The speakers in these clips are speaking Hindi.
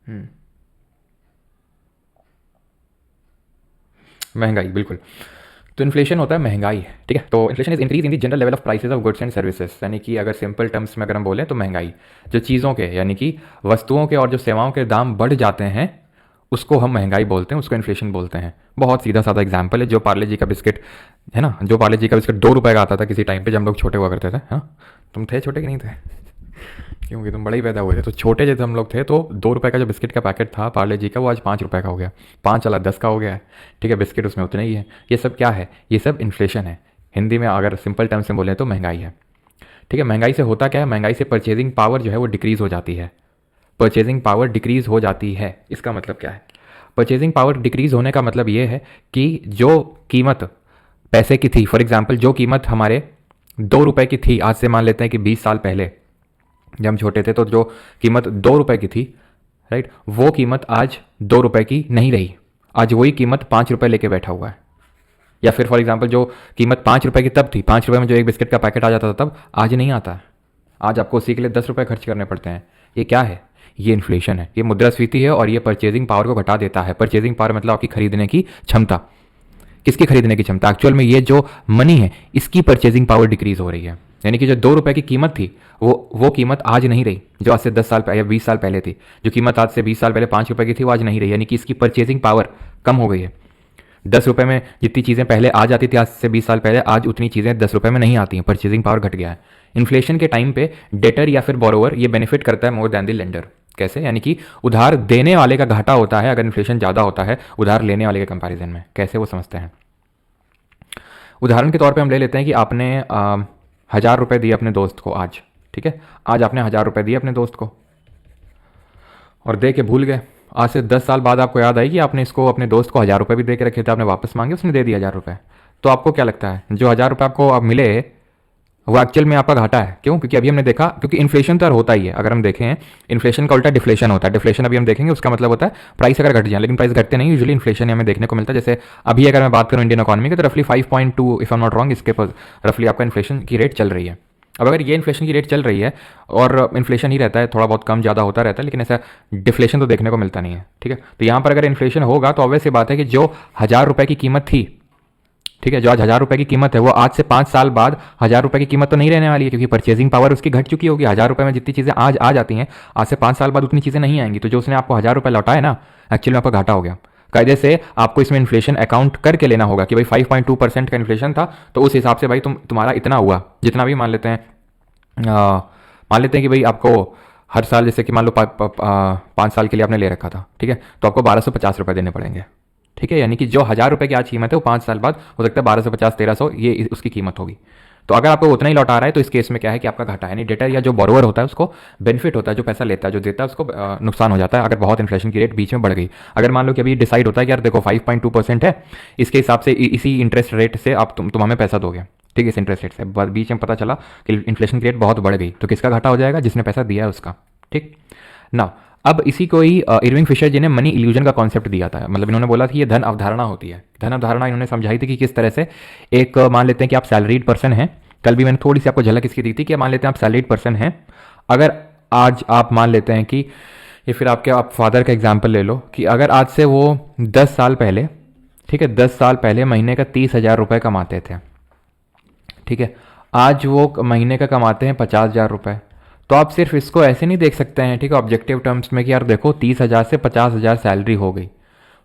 हम्म, महंगाई, बिल्कुल। तो इन्फ्लेशन होता है महंगाई, ठीक है। तो inflation is increase in the general level of prices of goods and services, यानी कि अगर सिंपल टर्म्स में अगर हम बोलें तो महंगाई, जो चीज़ों के यानी कि वस्तुओं के और जो सेवाओं के दाम बढ़ जाते हैं उसको हम महंगाई बोलते हैं, उसको इन्फ्लेशन बोलते हैं। बहुत सीधा साधा एग्जाम्पल है, जो पार्ले जी का बिस्किट है ना, जो पार्ले जी का बिस्किट 2 रुपए का आता था किसी टाइम पे जब हम लोग छोटे हुआ करते थे। हाँ, तुम थे छोटे कि नहीं थे? क्योंकि तुम बड़े ही पैदा हुए थे, तो छोटे जब हम लोग थे तो 2 रुपए का जो बिस्किट का पैकेट था पार्ले जी का, वो आज 5 रुपए का हो गया, 5 वाला 10 का हो गया है, ठीक है। बिस्किट उसमें उतने ही है। ये सब क्या है? ये सब इन्फ्लेशन है। हिंदी में अगर सिंपल टर्म्स में बोले तो महंगाई है, ठीक है। महंगाई से होता क्या है? महंगाई से परचेजिंग पावर जो है वो डिक्रीज हो जाती है। परचेजिंग पावर डिक्रीज हो जाती है, इसका मतलब क्या है? परचेजिंग पावर डिक्रीज होने का मतलब ये है कि जो कीमत पैसे की थी, फॉर एग्जाम्पल जो कीमत हमारे 2 रुपए की थी, आज से मान लेते हैं कि 20 साल पहले जब हम छोटे थे तो जो कीमत 2 रुपए की थी, राइट, वो कीमत आज 2 रुपए की नहीं रही। आज वही कीमत 5 रुपए लेके बैठा हुआ है। या फिर फॉर एग्जाम्पल जो कीमत 5 रुपए की तब थी, 5 रुपए में जो एक बिस्किट का पैकेट आ जाता था तब, आज नहीं आता है। आज आपको उसी के लिए 10 रुपए खर्च करने पड़ते हैं। ये क्या है? ये इन्फ्लेशन है, ये मुद्रास्फीति है, और ये परचेजिंग पावर को घटा देता है। परचेजिंग पावर मतलब आपकी खरीदने की क्षमता। किसकी खरीदने की क्षमता? एक्चुअल में ये जो मनी है इसकी परचेजिंग पावर डिक्रीज हो रही है। यानी कि जो 2 रुपए की कीमत थी वो कीमत आज नहीं रही, जो आज से 10 साल पहले या 20 साल पहले थी। जो कीमत आज से 20 साल पहले 5 रुपए की थी वो आज नहीं रही, यानी कि इसकी परचेजिंग पावर कम हो गई है। 10 रुपए में जितनी चीज़ें पहले आ जाती थी आज से 20 साल पहले, आज उतनी चीज़ें 10 रुपए में नहीं आती हैं। परचेजिंग पावर घट गया है। इन्फ्लेशन के टाइम पे डेटर या फिर बोरोवर ये बेनिफिट करता है मोर देन द लेंडर। कैसे? यानी कि उधार देने वाले का घाटा होता है अगर इन्फ्लेशन ज़्यादा होता है उधार लेने वाले के कंपैरिजन में। कैसे वो समझते हैं? उदाहरण के तौर पे हम ले लेते हैं कि आपने 1,000 रुपये दिए अपने दोस्त को आज, ठीक है। आज आपने 1,000 रुपये दिए अपने दोस्त को और दे के भूल गए। आज से 10 साल बाद आपको याद आई कि आपने इसको अपने दोस्त को 1,000 रुपये भी दे के रखे थे, आपने वापस मांगे, उसने दे दिया 1,000 रुपये। तो आपको क्या लगता है जो 1,000 रुपये आपको अब मिले वो एक्चुअल में आपका घाटा है? क्यों? क्योंकि अभी हमने देखा, क्योंकि इन्फ्लेशन तो होता ही है। अगर हम देखें इन्फ्लेशन का उल्टा डिफ्लेशन होता है। डिफ्लेशन अभी हम देखेंगे, उसका मतलब होता है प्राइस अगर घट जाए, लेकिन प्राइस घटते नहीं, यूजुअली इन्फ्लेशन हमें देखने को मिलता है। जैसे अभी अगर मैं बात करूँ इंडियन इकोनॉमी की तो रफली 5.2 if I am not wrong, इसके पर रफली आपका इन्फ्लेशन की रेट चल रही है। अब अगर ये इन्फ्लेशन की रेट चल रही है और इन्फ्लेशन ही रहता है, थोड़ा बहुत कम ज़्यादा होता रहता है, लेकिन ऐसा डिफ्लेशन तो देखने को मिलता नहीं है, ठीक है। तो यहाँ पर अगर इन्फ्लेशन होगा तो ऑब्वियस सी बात है कि जो 1,000 रुपये की कीमत थी, ठीक है, जो आज 1,000 रुपये की कीमत है वो आज से 5 साल बाद 1,000 रुपये की कीमत तो नहीं रहने वाली है, क्योंकि परचेजिंग पावर उसकी घट चुकी होगी। 1,000 रुपये में जितनी चीज़ें आज आ जाती हैं आज से 5 साल बाद उतनी चीज़ें नहीं आएंगी। तो जो उसने आपको 1,000 रुपये लौटाए ना, एक्चुअली में आपका घाटा हो गया। कायदे से आपको इसमें इन्फ्लेशन अकाउंट करके लेना होगा कि भाई 5.2% का इन्फ्लेशन था, तो उस हिसाब से भाई तुम्हारा इतना हुआ, जितना भी मान लेते हैं। मान लेते हैं कि भाई आपको हर साल, जैसे कि मान लो 5 साल के लिए आपने ले रखा था, ठीक है, तो आपको 1,250 रुपये देने पड़ेंगे, ठीक है। यानी कि जो 1,000 रुपये की आज कीमत है वो 5 साल बाद हो सकता है 1,250, 1,300 ये उसकी कीमत होगी। तो अगर आपको उतना ही लौटा रहा है तो इस केस में क्या है कि आपका घाटा है। यानी डेटर या जो बोरोवर होता है उसको बेनिफिट होता है, जो पैसा लेता है, जो देता है उसको नुकसान हो जाता है अगर बहुत इन्फ्लेशन की रेट बीच में बढ़ गई। अगर मान लो कि अभी डिसाइड होता है कि यार देखो 5.2% है, इसके हिसाब से इसी इंटरेस्ट रेट से आप तुम हमें पैसा दोगे, ठीक है, इस इंटरेस्ट रेट से। बीच में पता चला कि इन्फ्लेशन की रेट बहुत बढ़ गई, तो किसका घाटा हो जाएगा? जिसने पैसा दिया है उसका, ठीक ना। अब इसी को ही इरविंग फिशर जी ने मनी इल्यूजन का कॉन्सेप्ट दिया था। मतलब इन्होंने बोला कि ये धन अवधारणा होती है। धन अवधारणा इन्होंने समझाई थी कि किस तरह से एक मान लेते हैं कि आप सैलरीड पर्सन हैं। कल भी मैंने थोड़ी सी आपको झलक इसकी दी थी कि मान लेते हैं आप सैलरीड पर्सन हैं। अगर आज आप मान लेते हैं कि ये, फिर आप फादर का एग्जाम्पल ले लो कि अगर आज से वो 10 साल पहले, ठीक है, 10 साल पहले महीने का 30,000 रुपये कमाते थे, ठीक है, आज वो महीने का कमाते हैं 50,000 रुपये। तो आप सिर्फ इसको ऐसे नहीं देख सकते हैं, ठीक है, ऑब्जेक्टिव टर्म्स में कि यार देखो 30,000 से 50,000 सैलरी हो गई।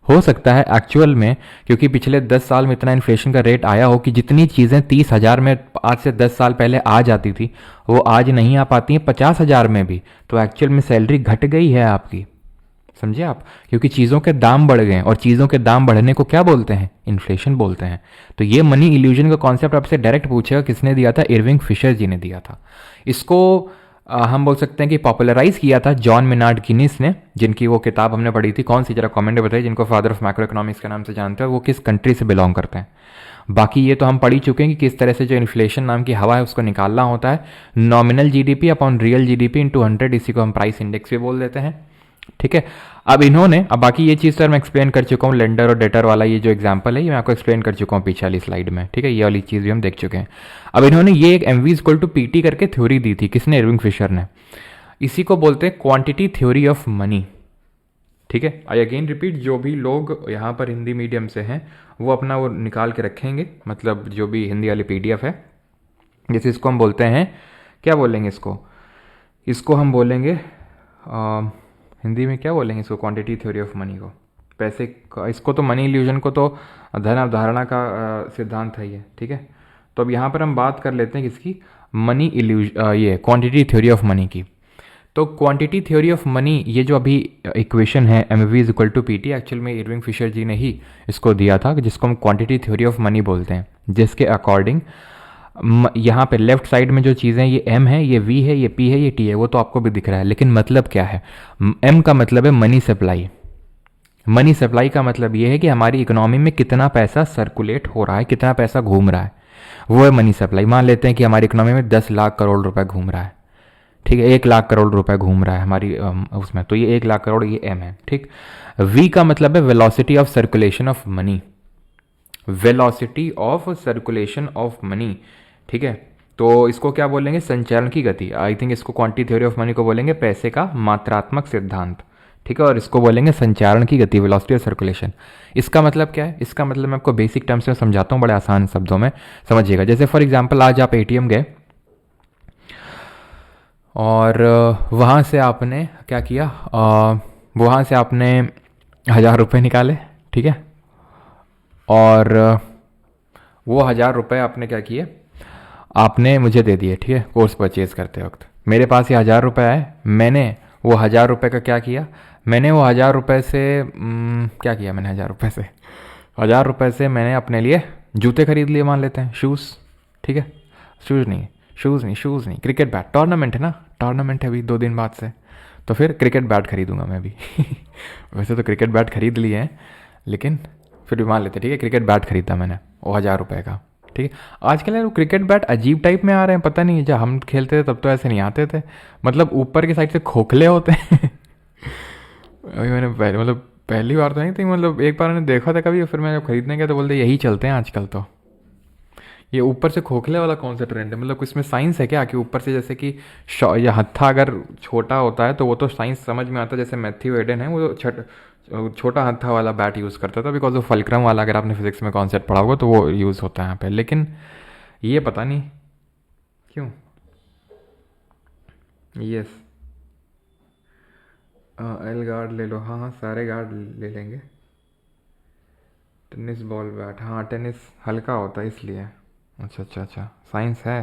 हो सकता है एक्चुअल में, क्योंकि पिछले 10 साल में इतना इन्फ्लेशन का रेट आया हो कि जितनी चीज़ें 30,000 में आज से 10 साल पहले आ जाती थी वो आज नहीं आ पाती हैं 50,000 में भी। तो एक्चुअल में सैलरी घट गई है आपकी, समझे आप? क्योंकि चीज़ों के दाम बढ़ गए, और चीज़ों के दाम बढ़ने को क्या बोलते हैं? इन्फ्लेशन बोलते हैं। तो ये मनी इल्यूजन का कॉन्सेप्ट आपसे डायरेक्ट पूछेगा किसने दिया था? इरविंग फिशर जी ने दिया था। इसको हम बोल सकते हैं कि पॉपुलराइज किया था जॉन मिनार्ड गिनीस ने, जिनकी वो किताब हमने पढ़ी थी, कौन सी, जरा कमेंट में बताइए, जिनको फादर ऑफ मैक्रो इकोनॉमिक्स के नाम से जानते हैं, वो किस कंट्री से बिलोंग करते हैं। बाकी ये तो हम पढ़ ही चुके हैं कि किस तरह से जो इन्फ्लेशन नाम की हवा है उसको निकालना होता है। Nominal GDP upon real GDP into 100, इसी को हम प्राइस इंडेक्स भी बोल देते हैं, ठीक है। अब बाकी ये चीज़ सर मैं एक्सप्लेन कर चुका हूँ, लेंडर और डेटर वाला ये जो एग्जांपल है ये मैं आपको एक्सप्लेन कर चुका हूँ पीछे वाली स्लाइड में, ठीक है। ये वाली चीज़ भी हम देख चुके हैं। अब इन्होंने ये एक M V equal to P T करके थ्योरी दी थी, किसने? इरविंग फिशर ने। इसी को बोलते हैं क्वांटिटी थ्योरी ऑफ मनी, ठीक है, आई अगेन रिपीट, जो भी लोग यहाँ पर हिंदी मीडियम से हैं वो अपना वो निकाल के रखेंगे, मतलब जो भी हिंदी वाली PDF है, जैसे इसको हम बोलते हैं, क्या बोलेंगे इसको, इसको हम बोलेंगे हिंदी में क्या बोलेंगे इसको, क्वांटिटी थ्योरी ऑफ मनी को, पैसे का, इसको तो मनी इल्यूजन को तो धन अवधारणा का सिद्धांत है ये, ठीक है। तो अब यहाँ पर हम बात कर लेते हैं किसकी, मनी ये क्वांटिटी थ्योरी ऑफ मनी की। तो क्वांटिटी थ्योरी ऑफ मनी, ये जो अभी इक्वेशन है MV is equal to PT, actual में इरविंग फिशर जी ने ही इसको दिया था, जिसको हम क्वांटिटी थ्योरी ऑफ मनी बोलते हैं, जिसके अकॉर्डिंग यहाँ पे लेफ्ट साइड में जो चीज़ें, ये M है, ये V है, ये P है, ये T है, वो तो आपको भी दिख रहा है, लेकिन मतलब क्या है, M का मतलब है मनी सप्लाई। मनी सप्लाई का मतलब ये है कि हमारी इकोनॉमी में कितना पैसा सर्कुलेट हो रहा है, कितना पैसा घूम रहा है, वो है मनी सप्लाई। मान लेते हैं कि हमारी इकोनॉमी में 10 लाख करोड़ रुपए घूम रहा है, ठीक है, 1 लाख करोड़ रुपए घूम रहा है हमारी उसमें, तो ये 1 लाख करोड़, ये M है, ठीक। V का मतलब है velocity of circulation of money, velocity of circulation of money, ठीक है। तो इसको क्या बोलेंगे, संचरण की गति। आई थिंक इसको क्वांटिटी थ्योरी ऑफ मनी को बोलेंगे पैसे का मात्रात्मक सिद्धांत, ठीक है, और इसको बोलेंगे संचारण की गति, वेलोसिटी ऑफ सर्कुलेशन। इसका मतलब क्या है, इसका मतलब मैं आपको बेसिक टर्म्स में समझाता हूँ, बड़े आसान शब्दों में समझिएगा। जैसे फॉर एग्जांपल, आज आप ATM गए और वहाँ से आपने क्या किया, वहाँ से आपने 1000 रुपये निकाले, ठीक है, और वो 1000 रुपये आपने क्या किए, आपने मुझे दे दिए, ठीक है, कोर्स परचेज करते वक्त। मेरे पास ये 1000 रुपये आए, मैंने वो 1000 रुपये का क्या किया, मैंने वो 1000 रुपये से क्या किया, मैंने 1000 रुपये से मैंने अपने लिए जूते खरीद लिए, मान लेते हैं, शूज़, ठीक है, शूज़ नहीं, क्रिकेट बैट, टूर्नामेंट है ना, टूर्नामेंट है अभी 2 दिन बाद से, तो फिर क्रिकेट बैट खरीदूंगा मैं भी वैसे तो क्रिकेट बैट खरीद लिए हैं, लेकिन फिर भी मान लेते, ठीक है, क्रिकेट बैट खरीदा मैंने वो 1000 रुपये का, ठीक है। आजकल यार वो क्रिकेट बैट अजीब टाइप में आ रहे हैं, पता नहीं, जब हम खेलते थे तब तो ऐसे नहीं आते थे, मतलब ऊपर की साइड से खोखले होते हैं अभी मैंने पहली बार तो नहीं थी, मतलब एक बार मैंने देखा था कभी, फिर मैं जब खरीदने गया तो बोलते यही चलते हैं आजकल। तो ये ऊपर से खोखले वाला कौन सा ट्रेंड है, मतलब इसमें साइंस है क्या, कि ऊपर से जैसे कि या हत्था अगर छोटा होता है तो वो तो साइंस समझ में आता है, जैसे मैथ्यू एडन है वो छोटा हत्था वाला बैट यूज़ करता था, बिकॉज वो फलक्रम वाला, अगर आपने फिजिक्स में कॉन्सेप्ट पढ़ा होगा तो वो यूज़ होता है यहाँ पे, लेकिन ये पता नहीं क्यों। यस, एल गार्ड ले लो, हाँ सारे गार्ड ले लेंगे। टेनिस बॉल बैट, हाँ टेनिस हल्का होता है इसलिए, अच्छा साइंस है,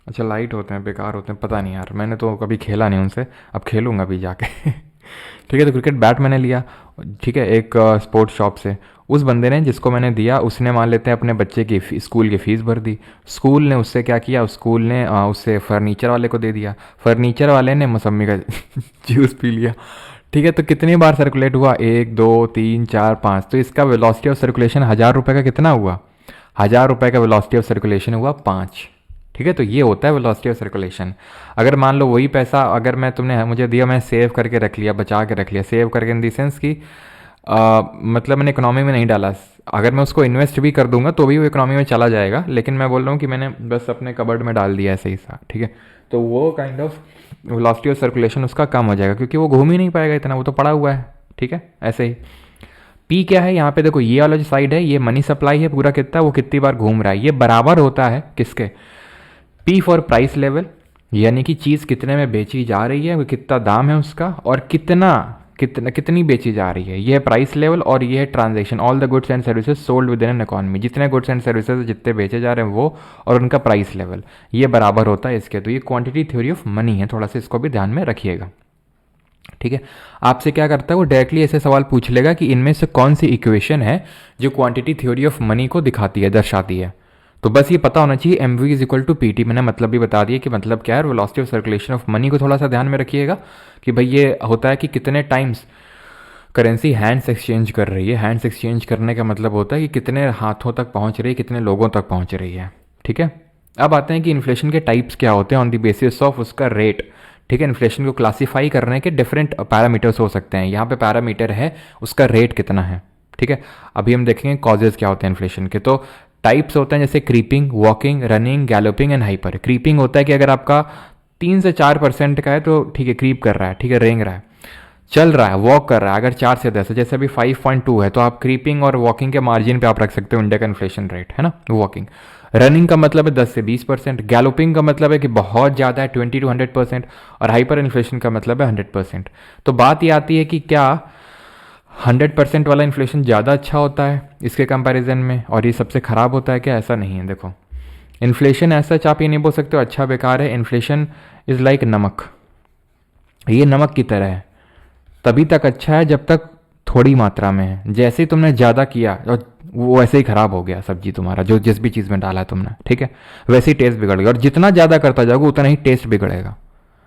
अच्छा लाइट होते हैं, बेकार होते हैं, पता नहीं यार, मैंने तो कभी खेला नहीं उनसे, अब खेलूंगा भी जाके ठीक है। तो क्रिकेट बैट मैंने लिया, ठीक है, एक स्पोर्ट्स शॉप से, उस बंदे ने जिसको मैंने दिया, उसने मान लेते हैं अपने बच्चे की स्कूल की फ़ीस भर दी, स्कूल ने उससे क्या किया, स्कूल ने उससे फर्नीचर वाले को दे दिया, फर्नीचर वाले ने मौसम्मी का जूस पी लिया, ठीक है। तो कितनी बार सर्कुलेट हुआ, 1 2 3 4 5, तो इसका वेलोसिटी ऑफ सर्कुलेशन 1000 रुपये का कितना हुआ, 1000 रुपये का वेलोसिटी ऑफ सर्कुलेशन हुआ 5, ठीक है। तो ये होता है वेलोसिटी ऑफ सर्कुलेशन। अगर मान लो वही पैसा अगर तुमने मुझे दिया, मैं सेव करके रख लिया, बचा के रख लिया, सेव करके इन दी सेंस की मतलब मैंने इकोनॉमी में नहीं डाला, अगर मैं उसको इन्वेस्ट भी कर दूंगा तो भी वो इकोनॉमी में चला जाएगा, लेकिन मैं बोल रहा हूँ कि मैंने बस अपने कबर्ड में डाल दिया ऐसे ही सा, ठीक है। तो वो kind of velocity of circulation उसका कम हो जाएगा, क्योंकि वो घूम ही नहीं पाएगा इतना, वो तो पड़ा हुआ है, ठीक है। ऐसे ही पी क्या है, यहाँ पे देखो, ये वाला जो साइड है ये मनी सप्लाई है, पूरा कितना, वो कितनी बार घूम रहा है, ये बराबर होता है किसके, पी फॉर प्राइस लेवल, यानी कि चीज़ कितने में बेची जा रही है, कितना दाम है उसका, और कितनी बेची जा रही है, ये है प्राइस लेवल, और ये है transaction, all the goods and services sold with in an economy, जितने गुड्स एंड सर्विसेज जितने बेचे जा रहे हैं वो, और उनका प्राइस लेवल, ये बराबर होता है इसके। तो ये क्वांटिटी थ्योरी ऑफ मनी है, थोड़ा सा इसको भी ध्यान में रखिएगा, ठीक है। आपसे क्या करता है वो, डायरेक्टली ऐसे सवाल पूछ लेगा कि इनमें से कौन सी इक्वेशन है जो क्वांटिटी थ्योरी ऑफ मनी को दिखाती है, दर्शाती है। तो बस ये पता होना चाहिए, MV is equal to PT, मैंने मतलब भी बता दिया कि मतलब क्या है, velocity of circulation of money को थोड़ा सा ध्यान में रखिएगा कि भाई ये होता है कि कितने टाइम्स करेंसी हैंड्स एक्सचेंज कर रही है, हैंड्स एक्सचेंज करने का मतलब होता है कि कितने हाथों तक पहुंच रही है, कितने लोगों तक पहुंच रही है, ठीक है। अब आते हैं कि इन्फ्लेशन के टाइप्स क्या होते हैं ऑन द बेसिस ऑफ उसका रेट, ठीक है। इन्फ्लेशन को क्लासीफाई करने के डिफरेंट पैरामीटर्स हो सकते हैं, यहाँ पे पैरामीटर है उसका रेट कितना है, ठीक है। अभी हम देखेंगे कॉजेज क्या होते हैं इन्फ्लेशन के। तो टाइप्स होते हैं जैसे creeping, walking, running, galloping and hyper. Creeping होता है कि अगर आपका 3 से 4% का है तो ठीक है, क्रीप कर रहा है, ठीक है, रेंग रहा है। चल रहा है, वॉक कर रहा है, अगर 4 से 10 है, जैसे अभी 5.2 है, तो आप क्रीपिंग और वॉकिंग के मार्जिन पे आप रख सकते हो इंडिया का इन्फ्लेशन रेट, है ना। वॉकिंग, रनिंग का मतलब है 10 से 20%, गैलोपिंग का मतलब है कि बहुत ज़्यादा है 20 to 100%, और हाइपर इन्फ्लेशन का मतलब है 100%। तो बात ये आती है कि क्या 100% वाला इन्फ्लेशन ज़्यादा अच्छा होता है इसके कंपैरिजन में, और ये सबसे ख़राब होता है क्या? ऐसा नहीं है। देखो, इन्फ्लेशन ऐसा आप ये नहीं बोल सकते हो अच्छा बेकार है। इन्फ्लेशन इज़ लाइक नमक, ये नमक की तरह है, तभी तक अच्छा है जब तक थोड़ी मात्रा में है। जैसे ही तुमने ज़्यादा किया और वो वैसे ही ख़राब हो गया सब्जी तुम्हारा, जो जिस भी चीज़ में डाला है तुमने, ठीक है, वैसे ही टेस्ट बिगड़ गया। और जितना ज़्यादा करता जाओगे उतना ही टेस्ट बिगड़ेगा,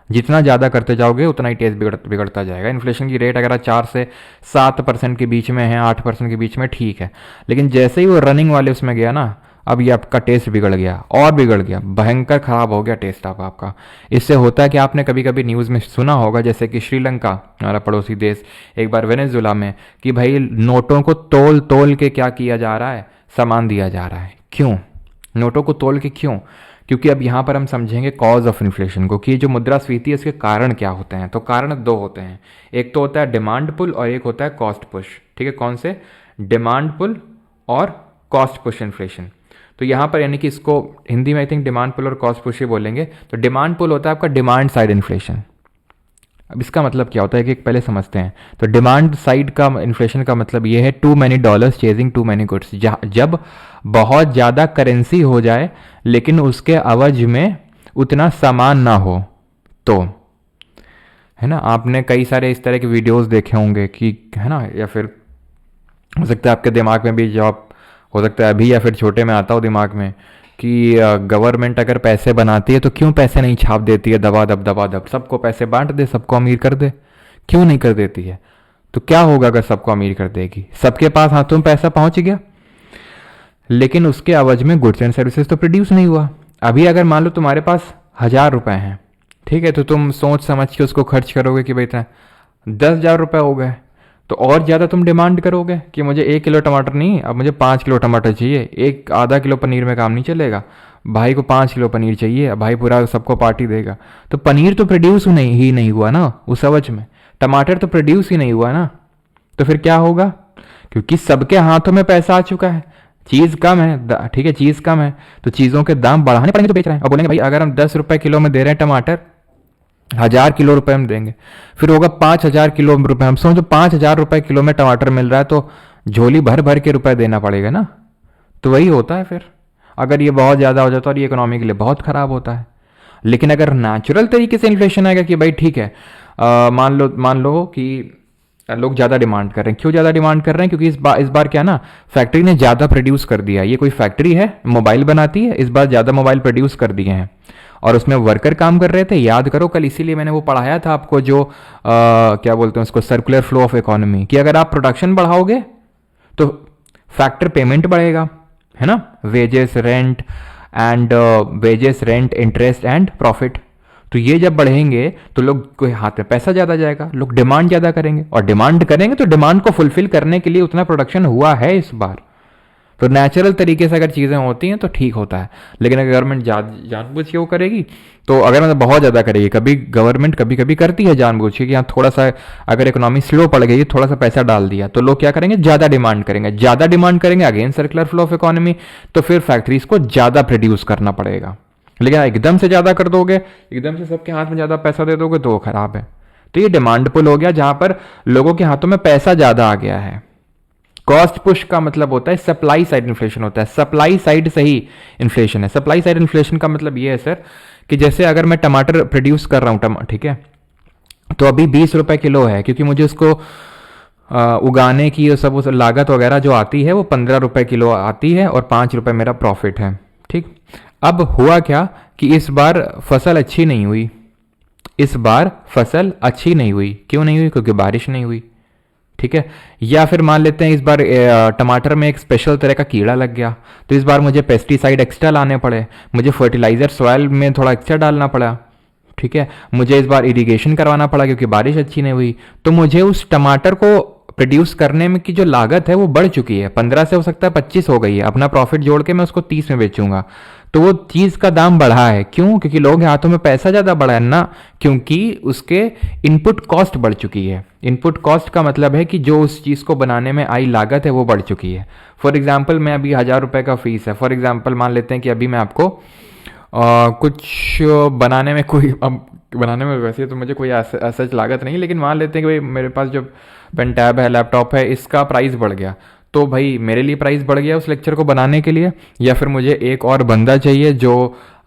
जितना ज़्यादा करते जाओगे उतना ही टेस्ट बिगड़ता जाएगा। इन्फ्लेशन की रेट अगर 4 से 7% के बीच में है, 8% के बीच में, ठीक है, लेकिन जैसे ही वो रनिंग वाले उसमें गया ना, अब ये आपका टेस्ट बिगड़ गया, और बिगड़ गया, भयंकर ख़राब हो गया टेस्ट आपका। इससे होता है कि आपने कभी कभी न्यूज़ में सुना होगा, जैसे कि श्रीलंका, हमारा पड़ोसी देश, एक बार वेनेजुला में, कि भाई नोटों को तोल तोल के क्या किया जा रहा है, सामान दिया जा रहा है। क्यों नोटों को तोल के? क्यों? क्योंकि अब यहाँ पर हम समझेंगे कॉज ऑफ इन्फ्लेशन को, कि जो मुद्रास्फीति है उसके कारण क्या होते हैं। तो कारण दो होते हैं, एक तो होता है डिमांड पुल और एक होता है कॉस्ट पुश। ठीक है, कौन से? डिमांड पुल और कॉस्ट पुश इन्फ्लेशन। तो यहाँ पर यानी कि इसको हिंदी में आई थिंक डिमांड पुल और कॉस्ट पुश ही बोलेंगे। तो डिमांड पुल होता है आपका डिमांड साइड इन्फ्लेशन। अब इसका मतलब क्या होता है कि पहले समझते हैं। तो डिमांड साइड का इन्फ्लेशन का मतलब ये है too many dollars chasing too many goods, जब बहुत ज़्यादा करेंसी हो जाए लेकिन उसके अवज में उतना सामान ना हो, तो, है ना। आपने कई सारे इस तरह के वीडियोस देखे होंगे कि, है ना, या फिर हो सकता है आपके दिमाग में भी जॉब हो सकता है अभी या फिर छोटे में आता हो दिमाग में, कि गवर्नमेंट अगर पैसे बनाती है तो क्यों पैसे नहीं छाप देती है दबा दब, सबको पैसे बांट दे, सबको अमीर कर दे, क्यों नहीं कर देती है? तो क्या होगा अगर सबको अमीर कर देगी? सबके पास हाथों में पैसा पहुंच गया, लेकिन उसके एवज में गुड्स एंड सर्विसेज तो प्रोड्यूस नहीं हुआ। अभी अगर मान लो तुम्हारे पास 1,000 रुपए हैं, ठीक है, तो तुम सोच समझ के उसको खर्च करोगे कि भाई इतना 10,000 रुपये हो गए, तो और ज़्यादा तुम डिमांड करोगे कि मुझे 1 किलो टमाटर नहीं, अब मुझे 5 किलो टमाटर चाहिए, एक आधा किलो पनीर में काम नहीं चलेगा, भाई को 5 किलो पनीर चाहिए, अब भाई पूरा सबको पार्टी देगा। तो पनीर तो प्रोड्यूस ही नहीं हुआ ना उस अवज में, टमाटर तो प्रोड्यूस ही नहीं हुआ ना, तो फिर क्या होगा? क्योंकि सबके हाथों में पैसा आ चुका है, चीज़ कम है, ठीक है, चीज़ कम है, तो चीज़ों के दाम बढ़ाने पड़ेंगे तो बेच रहे हैं। और बोलेंगे भाई अगर हम 10 रुपये किलो में दे रहे हैं टमाटर, 1,000 किलो रुपए हम देंगे, फिर होगा 5,000 किलो रुपए। हम समझो 5,000 रुपए किलो में टमाटर मिल रहा है, तो झोली भर भर के रुपए देना पड़ेगा ना। तो वही होता है फिर, अगर ये बहुत ज़्यादा हो जाता है और ये इकोनॉमी के लिए बहुत ख़राब होता है। लेकिन अगर नेचुरल तरीके से इन्फ्लेशन आएगा कि भाई ठीक है, मान लो कि लोग ज़्यादा डिमांड कर रहे हैं। क्यों ज़्यादा डिमांड कर रहे हैं? क्योंकि इस बार क्या ना, फैक्ट्री ने ज़्यादा प्रोड्यूस कर दिया। ये कोई फैक्ट्री है, मोबाइल बनाती है, इस बार ज़्यादा मोबाइल प्रोड्यूस कर दिए हैं और उसमें वर्कर काम कर रहे थे। याद करो कल, इसीलिए मैंने वो पढ़ाया था आपको, जो क्या बोलते हैं उसको, सर्कुलर फ्लो ऑफ इकोनॉमी, कि अगर आप प्रोडक्शन बढ़ाओगे तो फैक्टर पेमेंट बढ़ेगा, है ना, wages rent interest and profit. तो ये जब बढ़ेंगे तो लोग के हाथ में पैसा ज़्यादा जाएगा, लोग डिमांड ज़्यादा करेंगे, और डिमांड करेंगे तो डिमांड को फुलफिल करने के लिए उतना प्रोडक्शन हुआ है इस बार। तो नेचुरल तरीके से अगर चीज़ें होती हैं तो ठीक होता है। लेकिन अगर गवर्नमेंट जानबूझ के वो करेगी, तो अगर मतलब बहुत ज़्यादा करेगी, कभी गवर्नमेंट कभी कभी करती है जानबूझ के कि यहाँ थोड़ा सा अगर इकोनॉमी स्लो पड़ गई, थोड़ा सा पैसा डाल दिया, तो लोग क्या करेंगे? ज़्यादा डिमांड करेंगे, again circular flow of economy, तो फिर फैक्ट्रीज को ज़्यादा प्रोड्यूस करना पड़ेगा। लेकिन एकदम से ज़्यादा कर दोगे, एकदम से सबके हाथ में ज़्यादा पैसा दे दोगे, तो वो खराब है। तो ये डिमांड पुल हो गया, जहाँ पर लोगों के हाथों में पैसा ज़्यादा आ गया है। कॉस्ट पुश का मतलब होता है सप्लाई साइड इन्फ्लेशन होता है, सप्लाई साइड से ही इन्फ्लेशन है। सप्लाई साइड इन्फ्लेशन का मतलब ये है सर कि जैसे अगर मैं टमाटर प्रोड्यूस कर रहा हूँ, ठीक है, तो अभी 20 रुपए किलो है, क्योंकि मुझे उसको उगाने की सब उस लागत वगैरह जो आती है वो 15 रुपए किलो आती है और 5 रुपए मेरा प्रॉफिट है। ठीक, अब हुआ क्या कि इस बार फसल अच्छी नहीं हुई, क्यों नहीं हुई? क्योंकि बारिश नहीं हुई, ठीक है। या फिर मान लेते हैं इस बार टमाटर में एक स्पेशल तरह का कीड़ा लग गया, तो इस बार मुझे पेस्टिसाइड एक्स्ट्रा लाने पड़े, मुझे फर्टिलाइजर सॉइल में थोड़ा एक्स्ट्रा डालना पड़ा, ठीक है, मुझे इस बार इरिगेशन करवाना पड़ा क्योंकि बारिश अच्छी नहीं हुई। तो मुझे उस टमाटर को प्रोड्यूस करने में की जो लागत है वो बढ़ चुकी है, 15 से हो सकता है 25 हो गई है, अपना प्रॉफिट जोड़ के मैं उसको 30 में बेचूंगा। तो वो चीज़ का दाम बढ़ा है। क्यों? क्योंकि लोगों के हाथों में पैसा ज़्यादा बढ़ा है ना, क्योंकि उसके इनपुट कॉस्ट बढ़ चुकी है। इनपुट कॉस्ट का मतलब है कि जो उस चीज़ को बनाने में आई लागत है वो बढ़ चुकी है। फॉर एग्जाम्पल, मैं अभी 1000 रुपये का फीस है, फॉर एग्जाम्पल मान लेते हैं कि अभी मैं आपको कुछ बनाने में कोई, अब बनाने में वैसे तो मुझे कोई सच लागत नहीं, लेकिन मान लेते हैं कि भाई मेरे पास जो पेन टैब है, लैपटॉप है, इसका प्राइस बढ़ गया, तो भाई मेरे लिए प्राइस बढ़ गया उस लेक्चर को बनाने के लिए, या फिर मुझे एक और बंदा चाहिए जो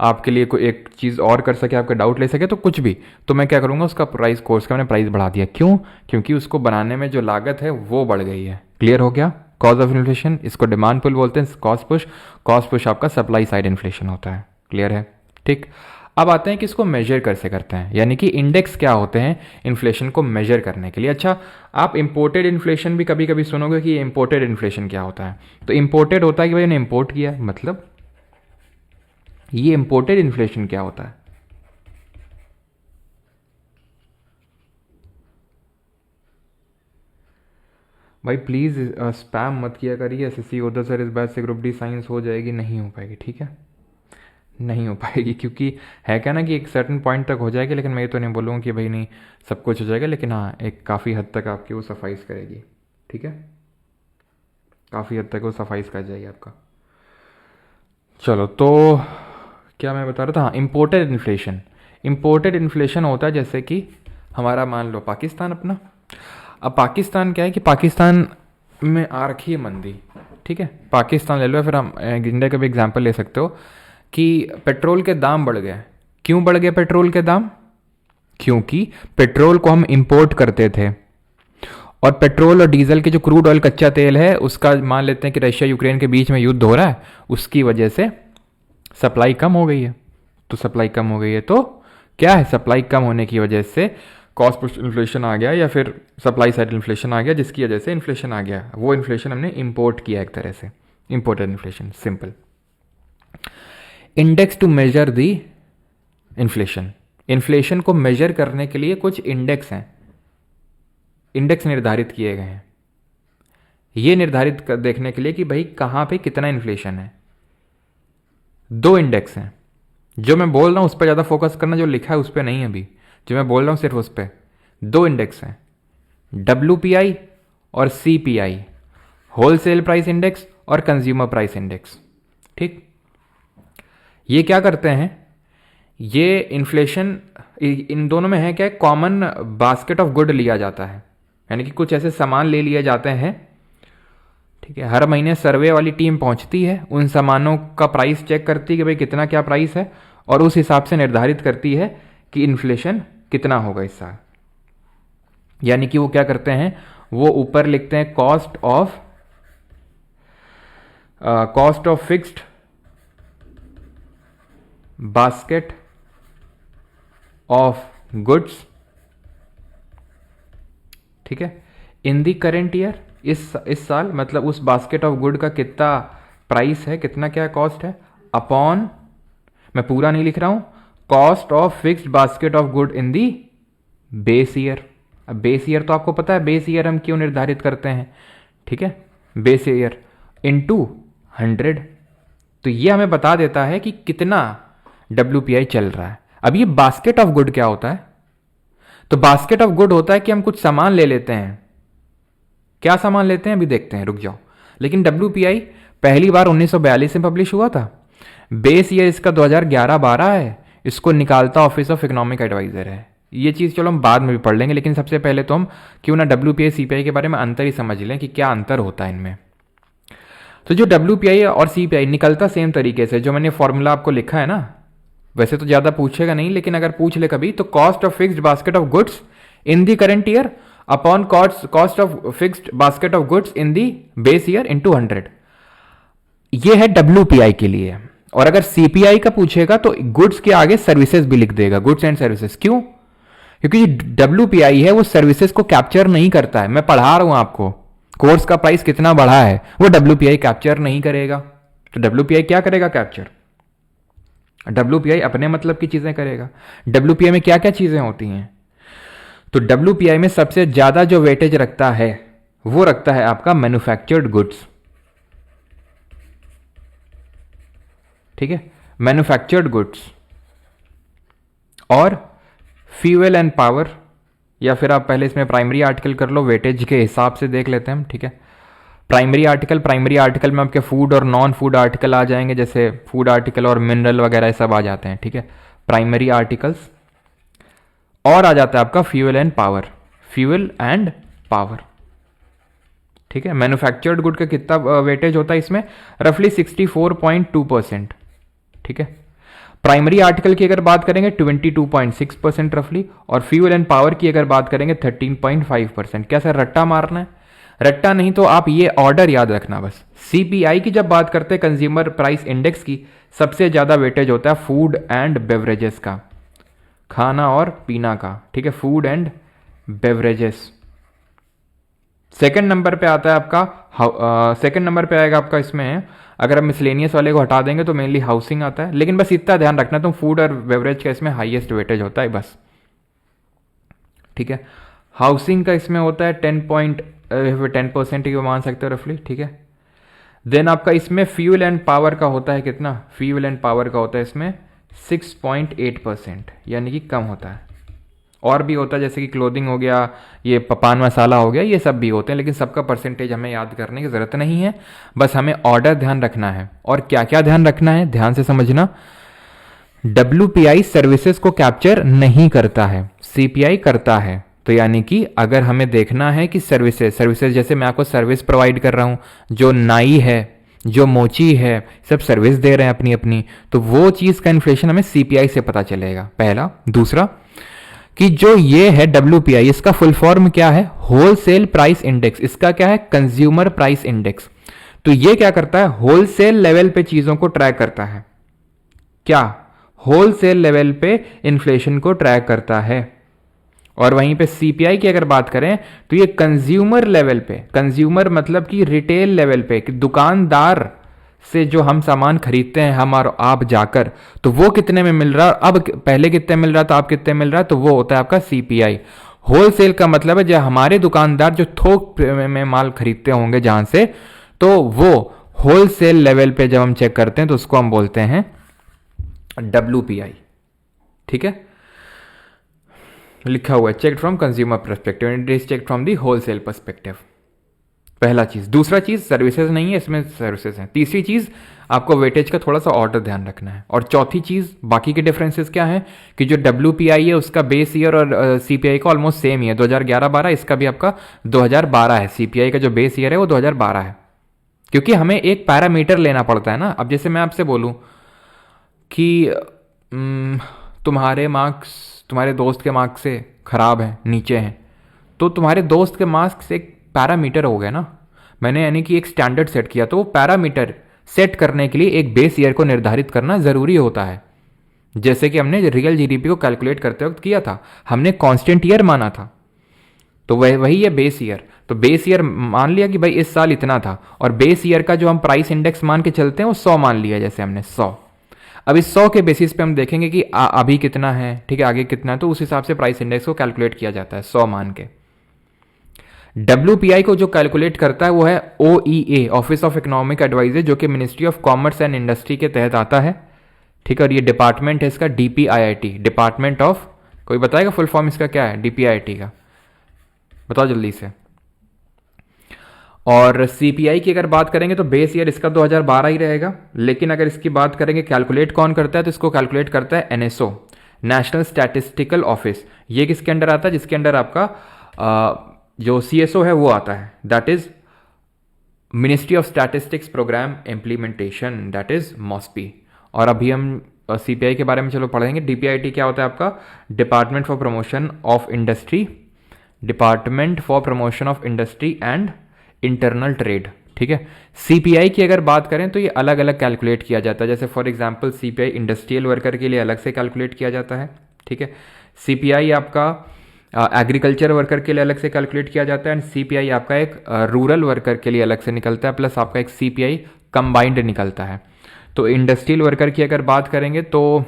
आपके लिए कोई एक चीज़ और कर सके, आपका डाउट ले सके, तो कुछ भी, तो मैं क्या करूँगा, उसका प्राइस, कोर्स का मैंने प्राइस बढ़ा दिया। क्यों? क्योंकि उसको बनाने में जो लागत है वो बढ़ गई है। क्लियर हो गया? कॉज ऑफ इन्फ्लेशन, इसको डिमांड पुल बोलते हैं, कॉस्ट पुश। कॉस्ट पुश आपका सप्लाई साइड इन्फ्लेशन होता है। क्लियर है? ठीक। अब आते हैं कि इसको मेजर कैसे करते हैं, यानी कि इंडेक्स क्या होते हैं इन्फ्लेशन को मेजर करने के लिए। अच्छा, आप इंपोर्टेड इन्फ्लेशन भी कभी कभी सुनोगे कि इंपोर्टेड इन्फ्लेशन क्या होता है। तो इंपोर्टेड होता है कि भाई ने इंपोर्ट किया, मतलब ये इंपोर्टेड इन्फ्लेशन क्या होता है? भाई प्लीज़ स्पैम मत किया करिए। एसएससी होता सर इस बात से ग्रुप डी साइंस हो जाएगी, नहीं हो पाएगी। ठीक है, नहीं हो पाएगी, क्योंकि है क्या ना कि एक सर्टन पॉइंट तक हो जाएगी, लेकिन मैं ये तो नहीं बोलूँगा कि भाई नहीं सब कुछ हो जाएगा, लेकिन हाँ एक काफ़ी हद तक आपकी वो सफाइस करेगी। ठीक है, काफ़ी हद तक वो सफाइस कर जाएगी आपका। चलो, तो क्या मैं बता रहा था, हाँ, इम्पोर्टेड इन्फ्लेशन। इम्पोर्टेड इन्फ्लेशन होता है जैसे कि हमारा मान लो पाकिस्तान अपना। अब पाकिस्तान क्या है कि पाकिस्तान में आ रखी है मंदी। ठीक है, पाकिस्तान ले लो, फिर हम इंडिया का भी एग्जाम्पल ले सकते हो कि पेट्रोल के दाम बढ़ गए। क्यों बढ़ गए पेट्रोल के दाम? क्योंकि पेट्रोल को हम इंपोर्ट करते थे, और पेट्रोल और डीजल के जो क्रूड ऑयल कच्चा तेल है उसका मान लेते हैं कि रशिया यूक्रेन के बीच में युद्ध हो रहा है, उसकी वजह से सप्लाई कम हो गई है। तो सप्लाई कम हो गई है तो क्या है, सप्लाई कम होने की वजह से कॉस्ट पुश इन्फ्लेशन आ गया, या फिर सप्लाई साइड इन्फ्लेशन आ गया, जिसकी वजह से इन्फ्लेशन आ गया। वो इन्फ्लेशन हमने इंपोर्ट किया एक तरह से, imported inflation. Simple. Index to measure the inflation. Inflation को मेजर करने के लिए कुछ इंडेक्स हैं, इंडेक्स निर्धारित किए गए हैं। ये निर्धारित कर देखने के लिए कि भाई कहाँ पे कितना इन्फ्लेशन है। दो इंडेक्स हैं, जो मैं बोल रहा हूँ उस पर ज़्यादा फोकस करना, जो लिखा है उस पर नहीं है अभी, जो मैं बोल रहा हूँ सिर्फ उस पर। दो इंडेक्स हैं, WPI और CPI, होलसेल प्राइस इंडेक्स और कंज्यूमर प्राइस इंडेक्स। ठीक, ये क्या करते हैं, ये इन्फ्लेशन, इन दोनों में है क्या, कॉमन बास्केट ऑफ गुड लिया जाता है, यानी कि कुछ ऐसे सामान ले लिए जाते हैं। ठीक है, हर महीने सर्वे वाली टीम पहुंचती है, उन सामानों का प्राइस चेक करती है कि भाई कितना क्या प्राइस है, और उस हिसाब से निर्धारित करती है कि इन्फ्लेशन कितना होगा इस साल। यानी कि वो क्या करते हैं, वो ऊपर लिखते हैं cost of fixed basket of goods. ठीक है, इन दी करेंट ईयर, इस साल, मतलब उस बास्केट ऑफ गुड का कितना प्राइस है, कितना क्या कॉस्ट है, अपॉन, मैं पूरा नहीं लिख रहा हूं, cost of fixed basket of good in the base year. अब बेस ईयर तो आपको पता है, बेस ईयर हम क्यों निर्धारित करते हैं। ठीक है, बेस ईयर इनटू 100। तो ये हमें बता देता है कि कितना WPI चल रहा है। अब ये बास्केट ऑफ गुड क्या होता है, तो बास्केट ऑफ गुड होता है कि हम कुछ सामान ले लेते हैं। क्या सामान लेते हैं अभी देखते हैं, रुक जाओ। लेकिन WPI पहली बार 1942 में पब्लिश हुआ था, बेस ईयर इसका 2011-12 है, इसको निकालता ऑफिस ऑफ इकोनॉमिक एडवाइजर है। ये चीज़ चलो हम बाद में भी पढ़ लेंगे, लेकिन सबसे पहले तो हम क्यों ना WPI CPI के बारे में अंतर ही समझ लें कि क्या अंतर होता है इनमें। तो जो WPI और CPI निकलता सेम तरीके से, जो मैंने फॉर्मूला आपको लिखा है ना, वैसे तो ज़्यादा पूछेगा नहीं, लेकिन अगर पूछ ले कभी, तो cost of fixed basket of goods in the current year upon cost of fixed basket of goods in the base year into 100। ये है WPI के लिए। और अगर CPI का पूछेगा तो गुड्स के आगे सर्विसेज भी लिख देगा, गुड्स एंड सर्विसेज। क्यों? क्योंकि WPI है वो सर्विसेज को कैप्चर नहीं करता है। मैं पढ़ा रहा हूं आपको, कोर्स का प्राइस कितना बढ़ा है वो WPI कैप्चर नहीं करेगा। तो WPI क्या करेगा, कैप्चर। WPI अपने मतलब की चीजें करेगा। WPI में क्या क्या चीजें होती हैं, तो WPI में सबसे ज्यादा जो वेटेज रखता है वो रखता है आपका मैन्युफैक्चर्ड गुड्स। ठीक है, मैन्युफैक्चर्ड गुड्स और फ्यूल एंड पावर, या फिर आप पहले इसमें प्राइमरी आर्टिकल कर लो, वेटेज के हिसाब से देख लेते हैं हम, ठीक है। प्राइमरी आर्टिकल में आपके फूड और नॉन फूड आर्टिकल आ जाएंगे, जैसे फूड आर्टिकल और मिनरल वगैरह सब आ जाते हैं, ठीक है, प्राइमरी आर्टिकल्स। और आ जाता है आपका फ्यूल एंड पावर, ठीक है। मैन्युफैक्चर्ड गुड का कितना वेटेज होता है इसमें, रफली 64.2%, ठीक है। प्राइमरी आर्टिकल की अगर बात करेंगे 22.6% रफली, और फ्यूल एंड पावर की अगर बात करेंगे 13.5%। क्या सर रट्टा मारना है? रट्टा नहीं, तो आप ये ऑर्डर याद रखना बस। सीपीआई की जब बात करते हैं, कंज्यूमर प्राइस इंडेक्स की, सबसे ज्यादा वेटेज होता है फूड एंड बेवरेजेस का, खाना और पीना का, ठीक है, food and beverages. Second number पे आता है आपका सेकंड नंबर पे आएगा आपका इसमें, अगर आप मिसलेनियस वाले को हटा देंगे तो मेनली हाउसिंग आता है, लेकिन बस इतना ध्यान रखना तुम, फूड और बेवरेज का इसमें हाईएस्ट वेटेज होता है बस, ठीक है। हाउसिंग का इसमें होता है 10% ही मान सकते हो रफली, ठीक है। देन आपका इसमें फ्यूल एंड पावर का होता है कितना, फ्यूल एंड पावर का होता है इसमें 6.8%, यानी कि कम होता है। और भी होता है जैसे कि क्लोथिंग हो गया, ये पान मसाला हो गया, ये सब भी होते हैं, लेकिन सबका परसेंटेज हमें याद करने की ज़रूरत नहीं है, बस हमें ऑर्डर ध्यान रखना है। और क्या क्या ध्यान रखना है, ध्यान से समझना। WPI सर्विसेज को कैप्चर नहीं करता है, CPI करता है। तो यानी कि अगर हमें देखना है कि सर्विसेज जैसे मैं आपको सर्विस प्रोवाइड कर रहा हूँ, जो नाई है, जो मोची है, सब सर्विस दे रहे हैं अपनी अपनी, तो वो चीज़ का इन्फ्लेशन हमें CPI से पता चलेगा, पहला। दूसरा कि जो ये है WPI, इसका फुल फॉर्म क्या है, होलसेल प्राइस इंडेक्स, इसका क्या है, कंज्यूमर प्राइस इंडेक्स। तो ये क्या करता है, होलसेल लेवल पे चीजों को ट्रैक करता है, क्या, होलसेल लेवल पे इन्फ्लेशन को ट्रैक करता है। और वहीं पे CPI की अगर बात करें तो ये कंज्यूमर लेवल पे, कंज्यूमर मतलब कि रिटेल लेवल पे, कि दुकानदार से जो हम सामान खरीदते हैं हम और आप जाकर, तो वो कितने में मिल रहा है, अब पहले कितने मिल रहा था, अब कितने मिल रहा है, तो वो होता है आपका CPI। होलसेल का मतलब है जो हमारे दुकानदार जो थोक में माल खरीदते होंगे जहां से, तो वो होलसेल लेवल पे जब हम चेक करते हैं तो उसको हम बोलते हैं WPI, ठीक है। लिखा हुआ है check from consumer perspective, it is check from the wholesale perspective, पहला चीज। दूसरा चीज सर्विसेज नहीं है, इसमें सर्विसेज हैं। तीसरी चीज आपको वेटेज का थोड़ा सा ऑर्डर ध्यान रखना है। और चौथी चीज, बाकी के डिफरेंसेस क्या है कि जो WPI है उसका बेस ईयर और CPI का ऑलमोस्ट सेम ही है, 2011-12, इसका भी आपका 2012 है। CPI का जो बेस ईयर है वो 2012 है, क्योंकि हमें एक पैरामीटर लेना पड़ता है ना। अब जैसे मैं आपसे बोलूं कि तुम्हारे मार्क्स तुम्हारे दोस्त के मार्क्स से खराब हैं, नीचे हैं, तो तुम्हारे दोस्त के मार्क्स एक पैरामीटर हो गया ना, मैंने यानी कि एक स्टैंडर्ड सेट किया, तो वो पैरामीटर सेट करने के लिए एक बेस ईयर को निर्धारित करना जरूरी होता है। जैसे कि हमने रियल GDP को कैलकुलेट करते वक्त किया था, हमने कांस्टेंट ईयर माना था, तो वही है बेस ईयर। तो बेस ईयर मान लिया कि भाई इस साल इतना था, और बेस ईयर का जो हम प्राइस इंडेक्स मान के चलते हैं वो 100 मान लिया, जैसे हमने 100। अब इस 100 के बेसिस पे हम देखेंगे कि अभी कितना है, ठीक है, आगे कितना है, तो उस हिसाब से प्राइस इंडेक्स को कैलकुलेट किया जाता है 100 मान के। WPI को जो कैलकुलेट करता है वो है OEA, office of economic advisor, जो कि ministry of commerce and industry के तहत आता है, ठीक है। और ये डिपार्टमेंट है इसका DPIIT, डिपार्टमेंट ऑफ, कोई बताएगा फुल फॉर्म इसका क्या है DPIIT का, बताओ जल्दी से। और CPI की अगर बात करेंगे तो बेस ईयर इसका 2012 ही रहेगा, लेकिन अगर इसकी बात करेंगे कैलकुलेट कौन करता है, तो इसको कैलकुलेट करता है NSO, नेशनल स्टैटिस्टिकल ऑफिस। ये किसके अंडर आता है, जिसके अंडर आपका जो CSO है वो आता है, that is ministry of statistics programme implementation, that is MOSPI। और अभी हम CPI के बारे में चलो पढ़ेंगे। DPIIT क्या होता है आपका, department for promotion of industry, department for promotion of industry and internal trade, ठीक है। CPI की अगर बात करें तो ये अलग अलग कैलकुलेट किया जाता है, जैसे for example CPI industrial worker के लिए अलग से कैलकुलेट किया जाता है, ठीक है। CPI आपका एग्रीकल्चर वर्कर के लिए अलग से कैलकुलेट किया जाता है, एंड CPI आपका एक रूरल वर्कर के लिए अलग से निकलता है, प्लस आपका एक CPI कंबाइंड निकलता है। तो इंडस्ट्रियल वर्कर की अगर बात करेंगे तो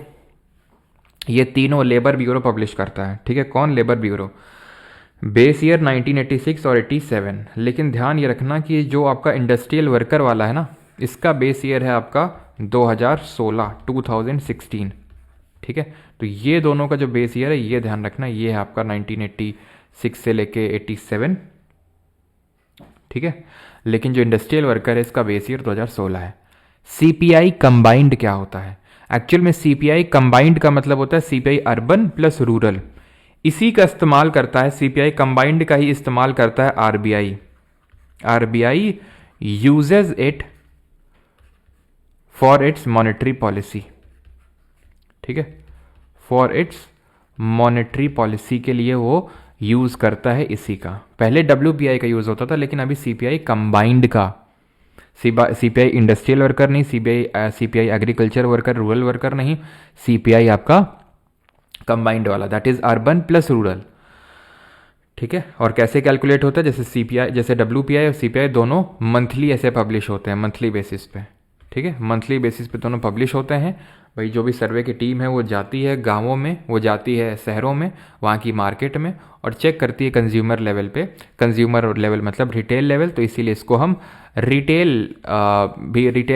ये तीनों लेबर ब्यूरो पब्लिश करता है, ठीक है। कौन, लेबर ब्यूरो। बेस ईयर 1986 और 87, लेकिन ध्यान ये रखना कि जो आपका इंडस्ट्रियल वर्कर वाला है ना, इसका बेस ईयर है आपका 2016 2016, ठीक है। तो ये दोनों का जो बेस ईयर है ये ध्यान रखना, ये है आपका 1986 से लेके 87, ठीक है। लेकिन जो इंडस्ट्रियल वर्कर है इसका बेस ईयर 2016 है। सीपीआई कंबाइंड क्या होता है? एक्चुअल में सीपीआई कंबाइंड का मतलब होता है सीपीआई अर्बन प्लस रूरल। इसी का इस्तेमाल करता है, सीपीआई कंबाइंड का ही इस्तेमाल करता है RBI. RBI uses it for its monetary policy, ठीक है। फॉर इट्स मॉनेटरी पॉलिसी के लिए वो यूज करता है इसी का। पहले डब्ल्यूपीआई का यूज होता था, लेकिन अभी सीपीआई कंबाइंड का, सीपीआई इंडस्ट्रियल वर्कर नहीं, CPI agriculture worker, rural worker नहीं, सीपीआई आपका कंबाइंड वाला, that is urban plus rural, ठीक है। और कैसे कैलकुलेट होता है? जैसे सीपीआई, जैसे डब्ल्यूपीआई और सीपीआई दोनों मंथली ऐसे पब्लिश होते हैं, मंथली बेसिस पे, ठीक है। मंथली बेसिस पे दोनों पब्लिश होते हैं। भाई जो भी सर्वे की टीम है वो जाती है गांवों में, वो जाती है शहरों में, वहाँ की मार्केट में, और चेक करती है कंज्यूमर लेवल पे। कंज्यूमर लेवल मतलब रिटेल लेवल, तो इसीलिए इसको हम रिटेल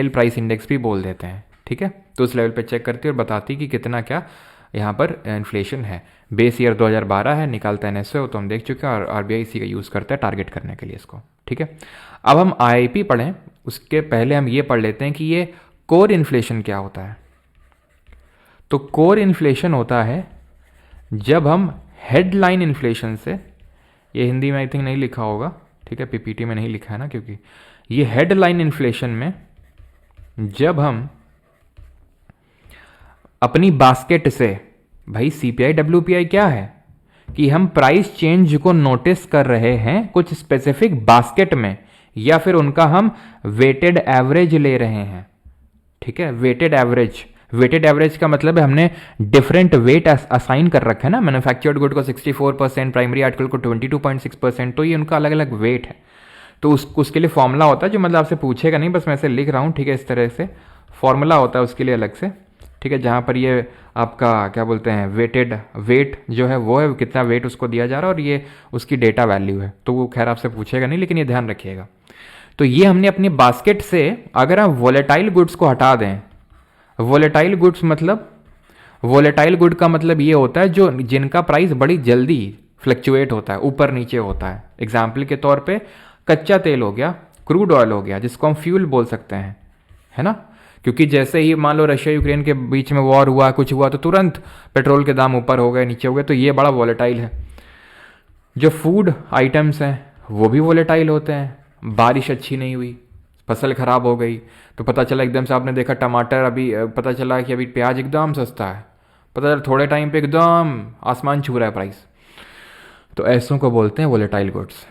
प्राइस इंडेक्स भी बोल देते हैं, ठीक है। तो उस लेवल पे चेक करती है और बताती है कि कितना क्या यहाँ पर इन्फ्लेशन है। बेस ईयर 2012 है, निकालता है एनएसओ, तो हम देख चुके हैं, और आरबीआई इसी का यूज़ करता है टारगेट करने के लिए इसको, ठीक है। अब हम आईआईपी पढ़ें उसके पहले हम ये पढ़ लेते हैं कि ये कोर इन्फ्लेशन क्या होता है। तो कोर इन्फ्लेशन होता है जब हम हेडलाइन इन्फ्लेशन से, ये हिंदी में आई थिंक नहीं लिखा होगा, ठीक है, पीपीटी में नहीं लिखा है ना, क्योंकि ये हेडलाइन इन्फ्लेशन में जब हम अपनी बास्केट से, भाई सीपीआई डब्ल्यूपीआई क्या है कि हम प्राइस चेंज को नोटिस कर रहे हैं कुछ स्पेसिफिक बास्केट में, या फिर उनका हम वेटेड एवरेज ले रहे हैं, ठीक है। वेटेड एवरेज, वेटेड एवरेज का मतलब है हमने डिफरेंट वेट असाइन कर रखा है ना, मैन्युफैक्चर्ड गुड को 64%, प्राइमरी आर्टिकल को 22.6%, तो ये उनका अलग अलग वेट है। तो उसके लिए फॉर्मूला होता है, जो मतलब आपसे पूछेगा नहीं, बस मैं ऐसे लिख रहा हूँ, ठीक है। इस तरह से फॉर्मूला होता है उसके लिए अलग से, ठीक है, जहाँ पर ये आपका क्या बोलते हैं वेटेड वेट जो है वो है, कितना वेट उसको दिया जा रहा है, और ये उसकी डेटा वैल्यू है। तो वो खैर आपसे पूछेगा नहीं, लेकिन ये ध्यान रखिएगा। तो ये हमने अपनी बास्केट से अगर हम वोलेटाइल गुड्स को हटा दें, वोलेटाइल गुड्स मतलब, वोलेटाइल गुड का मतलब ये होता है जो जिनका प्राइस बड़ी जल्दी फ्लक्चुएट होता है, ऊपर नीचे होता है। एग्जाम्पल के तौर पे कच्चा तेल हो गया, क्रूड ऑयल हो गया, जिसको हम फ्यूल बोल सकते हैं, है ना। क्योंकि जैसे ही मान लो रशिया यूक्रेन के बीच में वॉर हुआ, कुछ हुआ, तो तुरंत पेट्रोल के दाम ऊपर हो गए, नीचे हो गए, तो ये बड़ा वोलेटाइल है। जो फूड आइटम्स हैं वो भी वोलेटाइल होते हैं। बारिश अच्छी नहीं हुई, फसल खराब हो गई, तो पता चला एकदम से, आपने देखा टमाटर, अभी पता चला कि अभी प्याज एकदम सस्ता है, पता चला थोड़े टाइम पे एकदम आसमान छू रहा है प्राइस, तो ऐसों को बोलते हैं वोलेटाइल गुड्स।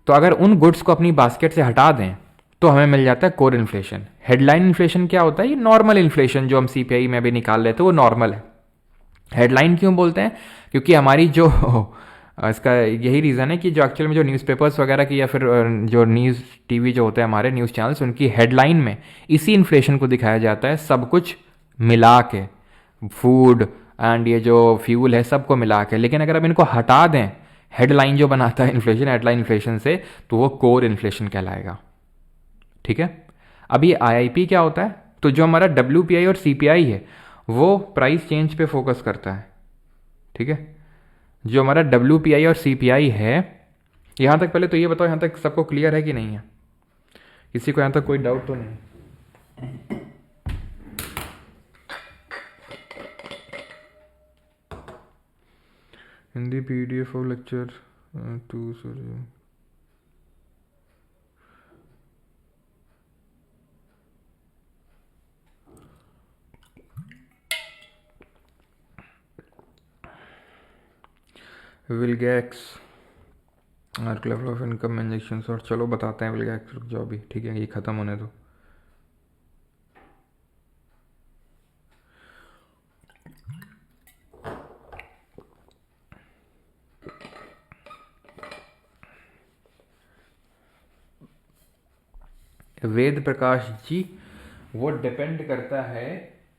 तो अगर उन गुड्स को अपनी बास्केट से हटा दें तो हमें मिल जाता है कोर इन्फ्लेशन। हेडलाइन इन्फ्लेशन क्या होता है? ये नॉर्मल इन्फ्लेशन जो हम सीपीआई में भी निकाल लेते हैं वो नॉर्मल है। हेडलाइन क्यों बोलते हैं? क्योंकि हमारी जो इसका यही रीज़न है कि जो एक्चुअल में जो न्यूज़पेपर्स वगैरह की, या फिर जो न्यूज़ टीवी जो होते हैं हमारे न्यूज़ चैनल्स, उनकी हेडलाइन में इसी इन्फ्लेशन को दिखाया जाता है, सब कुछ मिला के, फूड एंड ये जो फ्यूल है सबको मिला के। लेकिन अगर अब इनको हटा दें, हेडलाइन जो बनाता है इन्फ्लेशन, हेडलाइन इन्फ्लेशन से, तो वो कोर इन्फ्लेशन कहलाएगा, ठीक है। अब ये आईआईपी क्या होता है? तो जो हमारा डब्ल्यूपीआई और सीपीआई है वो प्राइस चेंज पे फोकस करता है, ठीक है। जो हमारा डब्ल्यूपीआई और सीपीआई है, यहां तक पहले तो ये बताओ, यहां तक सबको क्लियर है कि नहीं है? किसी को यहां तक कोई डाउट तो नहीं? हिंदी पीडीएफ और lecture 2 sir. Vilgax level of income injection, और चलो बताते हैं विलगैक्स, रुक जाओ भी, ठीक है, ये ख़त्म होने दो। वेद प्रकाश जी, वो डिपेंड करता है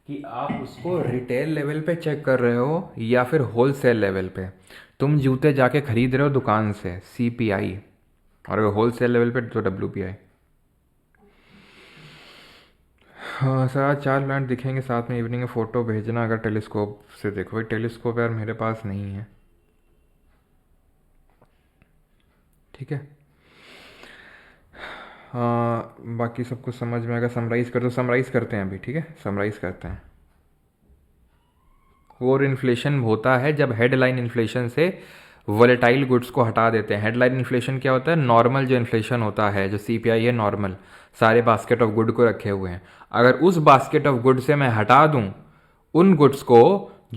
कि आप उसको रिटेल लेवल पे चेक कर रहे हो या फिर होलसेल लेवल पे। तुम जूते जाके खरीद रहे हो दुकान से, सीपीआई, और अगर होलसेल लेवल पे तो डब्ल्यूपीआई। हाँ सर, आज 4 प्लांट दिखेंगे साथ में, इवनिंग में फ़ोटो भेजना अगर टेलीस्कोप से देखो। भाई टेलीस्कोप यार मेरे पास नहीं है, ठीक है। हाँ बाकी सब कुछ समझ में, अगर समराइज़ कर तो समराइज़ करते हैं अभी, ठीक है, समराइज़ करते हैं। कोर इन्फ्लेशन होता है जब हेडलाइन इन्फ्लेशन से वोलेटाइल गुड्स को हटा देते हैं। हेडलाइन इन्फ्लेशन क्या होता है? नॉर्मल जो इन्फ्लेशन होता है, जो सीपीआई है नॉर्मल, सारे बास्केट ऑफ गुड को रखे हुए हैं। अगर उस बास्केट ऑफ गुड से मैं हटा दूं उन गुड्स को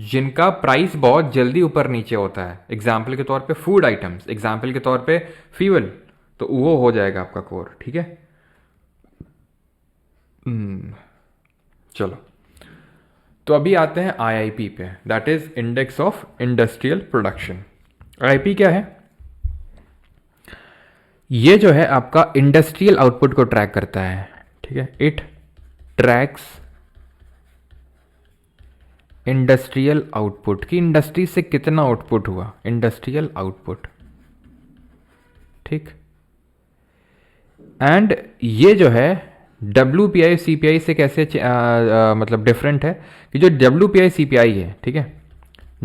जिनका प्राइस बहुत जल्दी ऊपर नीचे होता है, एग्जाम्पल के तौर पे फूड आइटम्स, एग्जाम्पल के तौर पे फ्यूल, तो वो हो जाएगा आपका कोर, ठीक है। चलो तो अभी आते हैं आईआईपी पे, that is index of industrial production. IIP क्या है? ये जो है आपका इंडस्ट्रियल आउटपुट को ट्रैक करता है, ठीक है। इट ट्रैक्स इंडस्ट्रियल आउटपुट, की इंडस्ट्री से कितना आउटपुट हुआ, इंडस्ट्रियल आउटपुट, ठीक। एंड ये जो है WPI CPI से कैसे मतलब डिफरेंट है कि जो WPI CPI है, ठीक है,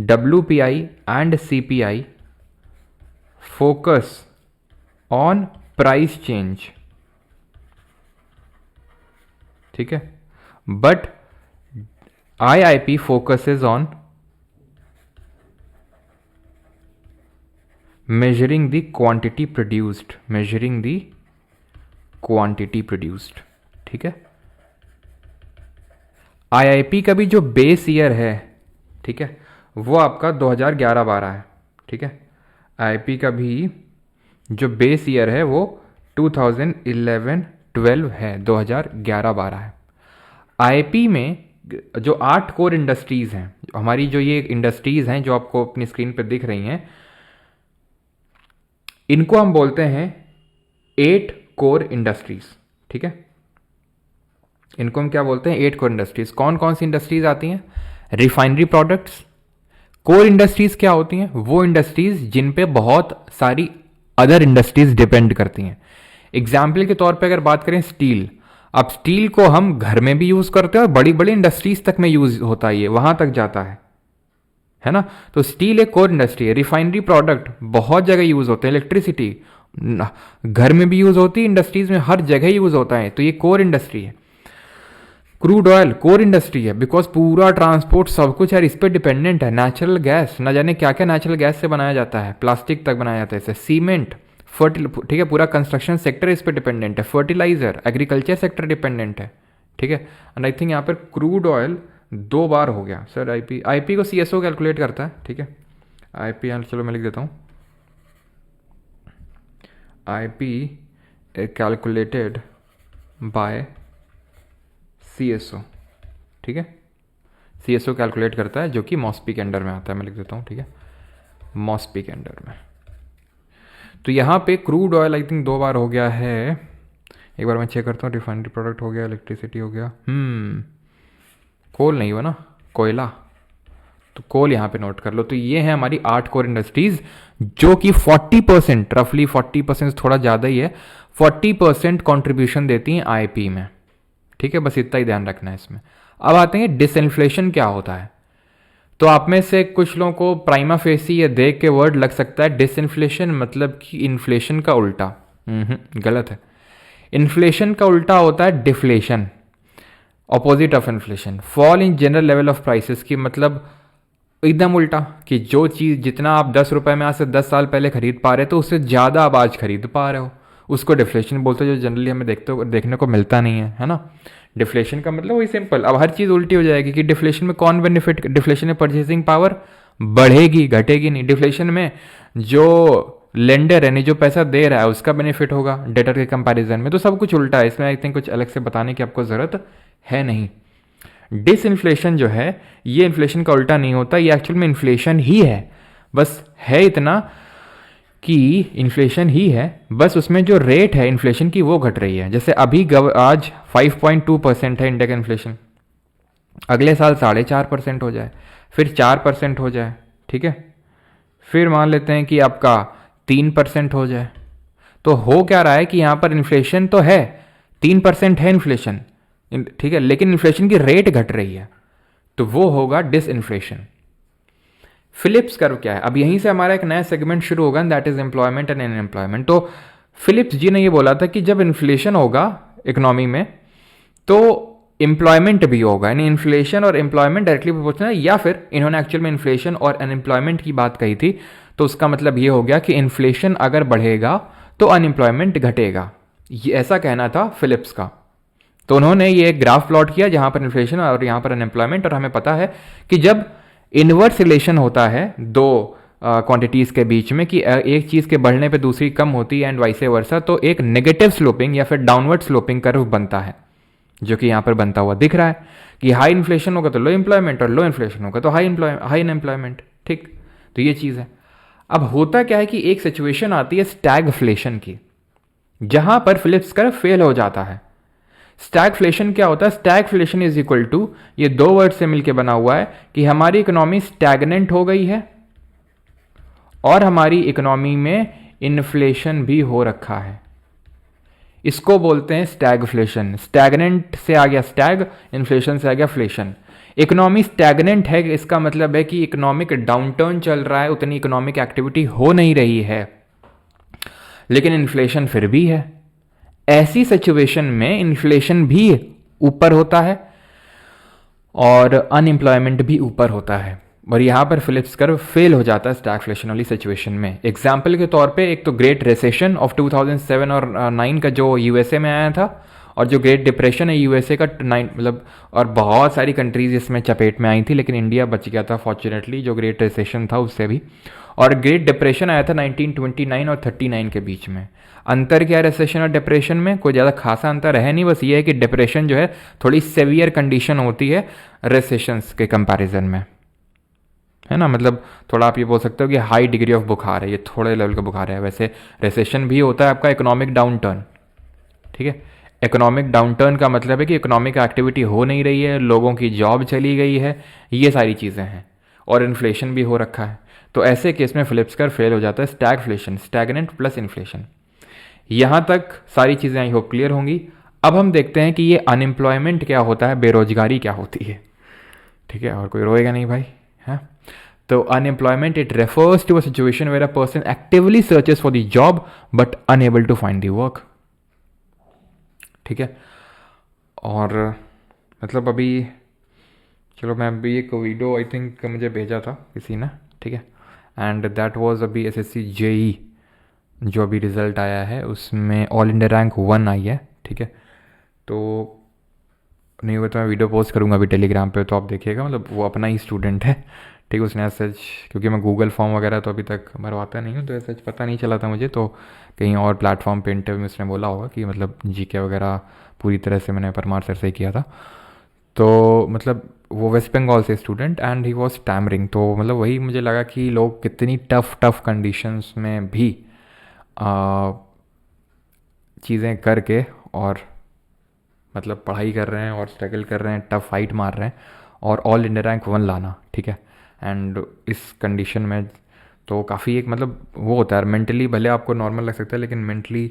WPI and CPI focus on price change, ठीक है, but IIP focuses on measuring the quantity produced, measuring the quantity produced, ठीक है। आईआईपी का भी जो बेस ईयर है, ठीक है, वो आपका 2011-12 है, ठीक है। आईआईपी का भी जो बेस ईयर है वो 2011-12 है, 2011-12 है। आईआईपी में जो 8 कोर इंडस्ट्रीज हैं, हमारी जो ये इंडस्ट्रीज हैं जो आपको अपनी स्क्रीन पर दिख रही हैं, इनको हम बोलते हैं 8 कोर इंडस्ट्रीज, ठीक है। इनको हम क्या बोलते हैं? 8 कोर इंडस्ट्रीज। कौन कौन सी इंडस्ट्रीज आती हैं? Refinery products. कोर इंडस्ट्रीज क्या होती हैं? वो इंडस्ट्रीज जिन पे बहुत सारी अदर इंडस्ट्रीज डिपेंड करती हैं। एग्जाम्पल के तौर पे अगर बात करें स्टील, अब स्टील को हम घर में भी यूज करते हैं और बड़ी बड़ी इंडस्ट्रीज तक में यूज होता है, ये वहां तक जाता है ना। तो स्टील एक कोर इंडस्ट्री है। रिफाइनरी प्रोडक्ट बहुत जगह यूज होते हैं, इलेक्ट्रिसिटी घर में भी यूज होती है, इंडस्ट्रीज में हर जगह यूज होता है, तो ये कोर इंडस्ट्री है। क्रूड ऑयल कोर इंडस्ट्री है, बिकॉज पूरा ट्रांसपोर्ट सब कुछ यार इस पर डिपेंडेंट है। नेचुरल गैस, ना जाने क्या क्या नेचुरल गैस से बनाया जाता है, प्लास्टिक तक बनाया जाता है इसे, सीमेंट, ठीक है, पूरा कंस्ट्रक्शन सेक्टर इस पर डिपेंडेंट है, फर्टिलाइजर, एग्रीकल्चर सेक्टर डिपेंडेंट है, ठीक है। एंड आई थिंक यहाँ पर क्रूड ऑयल 2 बार हो गया सर। आईपी को CSO कैलकुलेट करता है, ठीक है। आईपी यहाँ चलो मैं लिख देता हूँ, आईपी कैलकुलेटेड बाय CSO, ठीक है। CSO कैलकुलेट करता है जो कि मॉस्पी के अंडर में आता है, मैं लिख देता हूँ, ठीक है, मॉस्पी के अंडर में। तो यहाँ पे क्रूड ऑयल आई थिंक 2 बार हो गया है, एक बार मैं चेक करता हूँ। रिफाइनरी प्रोडक्ट हो गया, इलेक्ट्रिसिटी हो गया, कोल नहीं हुआ ना, कोयला, तो कोल यहाँ पे नोट कर लो। तो ये है हमारी 8 कोर इंडस्ट्रीज जो कि 40%, रफली 40%, थोड़ा ज़्यादा ही है, 40% कॉन्ट्रीब्यूशन देती हैं आईपी में, ठीक है। बस इतना ही ध्यान रखना है इसमें। अब आते हैं डिसइन्फ्लेशन क्या होता है। तो आप में से कुछ लोगों को प्राइमा फेसी ये देख के वर्ड लग सकता है डिसइन्फ्लेशन मतलब कि इन्फ्लेशन का उल्टा, गलत है। इन्फ्लेशन का उल्टा होता है deflation, opposite of inflation. Fall in general level of prices की मतलब एकदम उल्टा, कि जो चीज़ जितना आप 10 रुपए में आज से 10 साल पहले खरीद पा रहे तो उससे ज़्यादा आप आज खरीद पा रहे हो, उसको डिफ्लेशन बोलते हैं, जो जनरली हमें देखने को मिलता नहीं है ना। डिफ्लेशन का मतलब वही सिंपल, अब हर चीज़ उल्टी हो जाएगी कि डिफ्लेशन में कौन बेनिफिट, डिफ्लेशन में परचेसिंग पावर बढ़ेगी, घटेगी नहीं। डिफ्लेशन में जो लेंडर है, जो पैसा दे रहा है, उसका बेनिफिट होगा डेटर के कंपैरिजन में। तो सब कुछ उल्टा है, इसमें आई थिंक कुछ अलग से बताने की आपको ज़रूरत है नहीं। डिसइन्फ्लेशन जो है ये इन्फ्लेशन का उल्टा नहीं होता, ये एक्चुअल में इन्फ्लेशन ही है, बस है इतना कि इन्फ्लेशन ही है, बस उसमें जो रेट है इन्फ्लेशन की वो घट रही है। जैसे अभी आज 5.2% है इंडिया का इन्फ्लेशन, अगले साल 4.5% हो जाए, फिर 4% हो जाए, ठीक है, फिर मान लेते हैं कि आपका 3% हो जाए। तो हो क्या रहा है कि यहाँ पर इन्फ्लेशन तो है, 3% है इन्फ्लेशन, ठीक है, लेकिन इन्फ्लेशन की रेट घट रही है, तो वो होगा डिसइन्फ्लेशन। फिलिप्स कर्व क्या है? अब यहीं से हमारा एक नया सेगमेंट शुरू होगा, that is employment and unemployment. तो फिलिप्स जी ने ये बोला था कि जब इन्फ्लेशन होगा इकोनॉमी में तो एम्प्लॉयमेंट भी होगा, यानी इन्फ्लेशन और एम्प्लॉयमेंट डायरेक्टली प्रोपोर्शनल है। या फिर इन्होंने एक्चुअल में इन्फ्लेशन और अनएम्प्लॉयमेंट की बात कही थी, तो उसका मतलब ये हो गया कि इन्फ्लेशन अगर बढ़ेगा तो अनएम्प्लॉयमेंट घटेगा, ये ऐसा कहना था फिलिप्स का। तो उन्होंने ये ग्राफ प्लॉट किया जहां पर इन्फ्लेशन और यहां पर अनएम्प्लॉयमेंट, और हमें पता है कि जब इनवर्स रिलेशन होता है दो क्वांटिटीज़ के बीच में, कि एक चीज़ के बढ़ने पे दूसरी कम होती है एंड वाइसे वर्सा, तो एक नेगेटिव स्लोपिंग या फिर डाउनवर्ड स्लोपिंग कर्व बनता है, जो कि यहाँ पर बनता हुआ दिख रहा है कि हाई इन्फ्लेशन होगा तो लो एम्प्लॉयमेंट, और लो इन्फ्लेशन होगा तो हाई अनएम्प्लॉयमेंट। ठीक, तो ये चीज़ है। अब होता क्या है कि एक सिचुएशन आती है स्टैगफ्लेशन की, जहां पर फिलिप्स कर्व फेल हो जाता है। स्टैगफ्लेशन क्या होता है? स्टैगफ्लेशन इज इक्वल टू, ये दो वर्ड से मिलकर बना हुआ है कि हमारी इकोनॉमी स्टैगनेंट हो गई है और हमारी इकोनॉमी में इन्फ्लेशन भी हो रखा है। इसको बोलते हैं स्टैगफ्लेशन। स्टैगनेंट से आ गया स्टैग, इन्फ्लेशन से आ गया फ्लेशन। इकोनॉमी स्टैगनेंट है, इसका मतलब है कि इकोनॉमिक डाउनटर्न चल रहा है, उतनी इकोनॉमिक एक्टिविटी हो नहीं रही है, लेकिन इन्फ्लेशन फिर भी है। ऐसी सिचुएशन में इन्फ्लेशन भी ऊपर होता है और अनएम्प्लॉयमेंट भी ऊपर होता है, और यहां पर फिलिप्स कर्व फेल हो जाता है स्टैगफ्लेशन वाली सिचुएशन में। एग्जाम्पल के तौर पे एक तो ग्रेट रिसेशन ऑफ 2007 और 9 का जो यूएसए में आया था, और जो ग्रेट डिप्रेशन है यूएसए का 9 मतलब, और बहुत सारी कंट्रीज इसमें चपेट में आई थी, लेकिन इंडिया बच गया था फॉर्चुनेटली जो ग्रेट रिसेशन था उससे भी। और ग्रेट डिप्रेशन आया था 1929 और 39 के बीच में। अंतर क्या है रिसेशन और डिप्रेशन में? कोई ज़्यादा खासा अंतर है नहीं, बस ये है कि डिप्रेशन जो है थोड़ी सेवियर कंडीशन होती है रिसेशंस के कंपैरिजन में, है ना। मतलब थोड़ा आप ये बोल सकते हो कि हाई डिग्री ऑफ बुखार है, ये थोड़े लेवल का बुखार है। वैसे रिसेशन भी होता है आपका इकोनॉमिक डाउन टर्न, ठीक है। इकोनॉमिक डाउन टर्न का मतलब है कि इकोनॉमिक एक्टिविटी हो नहीं रही है, लोगों की जॉब चली गई है, ये सारी चीज़ें हैं, और इन्फ्लेशन भी हो रखा है। तो ऐसे केस में फिलिप्स कर्व फेल हो जाता है, स्टैगफ्लेशन, स्टैगनेंट प्लस इन्फ्लेशन। यहाँ तक सारी चीज़ें आई होप क्लियर होंगी। अब हम देखते हैं कि ये अनएम्प्लॉयमेंट क्या होता है, बेरोजगारी क्या होती है, ठीक है। और कोई रोएगा नहीं भाई, है। तो unemployment, it refers to a situation where a person actively searches for the job but unable to find the work, ठीक है। और मतलब अभी चलो, मैं अभी एक वीडियो आई थिंक मुझे भेजा था किसी ने, ठीक है, एंड दैट वाज अभी एसएससी जेई जो अभी रिज़ल्ट आया है, उसमें ऑल इंडिया रैंक 1 आई है, ठीक है। तो नहीं हुआ तो मैं वीडियो पोस्ट करूँगा अभी टेलीग्राम पे, तो आप देखिएगा। मतलब वो अपना ही स्टूडेंट है, ठीक है। उसने सच, क्योंकि मैं गूगल फॉर्म वगैरह तो अभी तक भरवाता नहीं हूँ, तो सच पता नहीं चला था मुझे, तो कहीं और प्लेटफॉर्म पे इंटरव्यू में उसने बोला होगा कि मतलब जीके वगैरह पूरी तरह से मैंने परमार सर से ही किया था। तो मतलब वो वेस्ट बंगाल से स्टूडेंट, एंड ही वॉज टैमरिंग। तो मतलब वही मुझे लगा कि लोग कितनी टफ कंडीशंस में भी चीज़ें करके और मतलब पढ़ाई कर रहे हैं और स्ट्रगल कर रहे हैं, टफ फाइट मार रहे हैं, और ऑल इंडिया रैंक 1 लाना, ठीक है। एंड इस कंडीशन में तो काफ़ी एक मतलब वो होता है, मेंटली भले आपको नॉर्मल लग सकता है, लेकिन मेंटली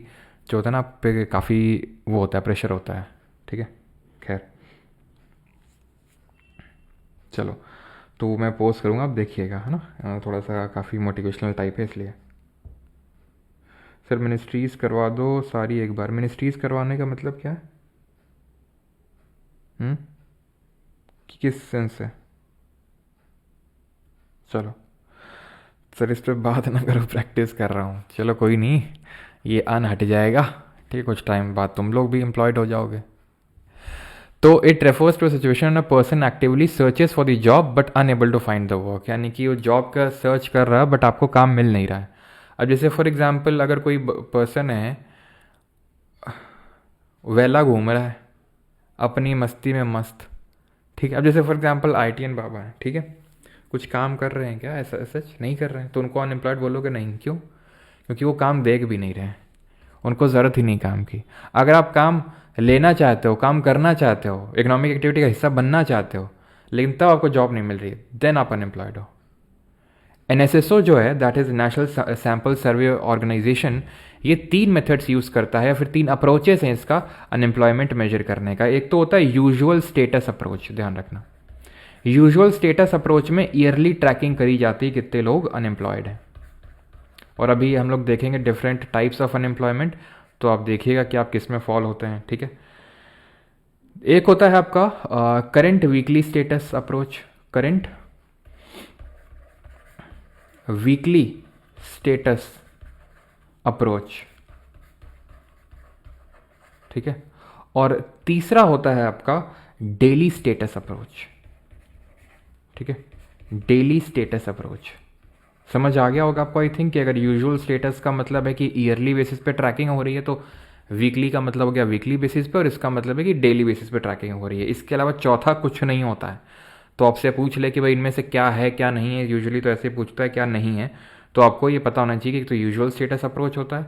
जो होता है ना आप पे काफ़ी वो होता है, प्रेशर होता है, ठीक है। खैर चलो, तो मैं पोस्ट करूँगा, आप देखिएगा, है ना। थोड़ा सा काफ़ी मोटिवेशनल टाइप है इसलिए। सर मिनिस्ट्रीज़ करवा दो सारी एक बार। मिनिस्ट्रीज़ करवाने का मतलब क्या है? कि किस सेंस से? चलो सर इस पर बात ना करो, प्रैक्टिस कर रहा हूँ। चलो कोई नहीं, ये अन हट जाएगा, ठीक है। कुछ टाइम बाद तुम लोग भी एम्प्लॉयड हो जाओगे। तो it refers to situation a person actively searches for the job but unable to find the work, यानी कि वो जॉब का सर्च कर रहा है बट आपको काम मिल नहीं रहा है। अब जैसे फॉर एग्जांपल अगर कोई पर्सन है वेला घूम रहा है अपनी मस्ती में मस्त, ठीक है। अब जैसे फॉर एग्जांपल आईटीएन बाबा है, ठीक है, कुछ काम कर रहे हैं क्या? ऐसा सच नहीं कर रहे हैं, तो उनको अनएम्प्लॉयड बोलोगे? नहीं। क्यों? क्योंकि वो काम देख भी नहीं रहे हैं, उनको ज़रूरत ही नहीं काम की। अगर आप काम लेना चाहते हो, काम करना चाहते हो, इकोनॉमिक एक्टिविटी का हिस्सा बनना चाहते हो, लेकिन तब आपको जॉब नहीं मिल रही है, देन आप अनएम्प्लॉयड हो। NSSO जो है, that is national sample survey organisation, ये 3 मेथड्स यूज़ करता है या फिर 3 अप्रोचेस हैं इसका अनएम्प्लॉयमेंट मेजर करने का। एक तो होता है यूजुअल स्टेटस अप्रोच, ध्यान रखना। यूजुअल स्टेटस अप्रोच में ईयरली ट्रैकिंग करी जाती है कितने लोग अनएम्प्लॉयड हैं, और अभी हम लोग देखेंगे डिफरेंट टाइप्स ऑफ अनएम्प्लॉयमेंट, तो आप देखिएगा कि आप किस में फॉल होते हैं, ठीक है। एक होता है आपका current weekly status approach, current weekly status approach, ठीक है। और तीसरा होता है आपका डेली स्टेटस अप्रोच, ठीक है, डेली स्टेटस अप्रोच। समझ आ गया होगा आपको आई थिंक कि अगर यूजुअल स्टेटस का मतलब है कि ईयरली बेसिस पे ट्रैकिंग हो रही है, तो वीकली का मतलब हो गया वीकली बेसिस पे, और इसका मतलब है कि डेली बेसिस पे ट्रैकिंग हो रही है। इसके अलावा चौथा कुछ नहीं होता है। तो आपसे पूछ ले कि भाई इनमें से क्या है क्या नहीं है, यूजुअली तो ऐसे पूछता है क्या नहीं है, तो आपको ये पता होना चाहिए कि तो यूजुअल स्टेटस अप्रोच होता है,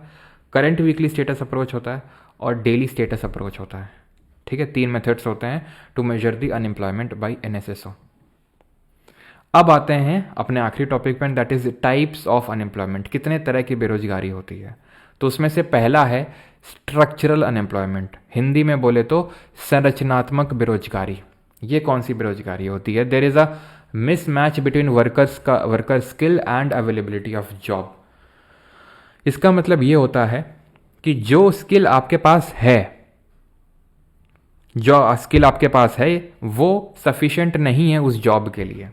करंट वीकली स्टेटस अप्रोच होता है, और डेली स्टेटस अप्रोच होता है, ठीक है। 3 मेथड्स होते हैं to measure the unemployment by NSSO। अब आते हैं अपने आखिरी टॉपिक पर, that is types of unemployment, कितने तरह की बेरोजगारी होती है। तो उसमें से पहला है स्ट्रक्चरल अनएम्प्लॉयमेंट, हिंदी में बोले तो संरचनात्मक बेरोजगारी। ये कौन सी बेरोजगारी होती है? There is a mismatch between worker skill and availability of job. इसका मतलब ये होता है कि जो स्किल आपके पास है, जो स्किल आपके पास है वो सफिशिएंट नहीं है उस जॉब के लिए।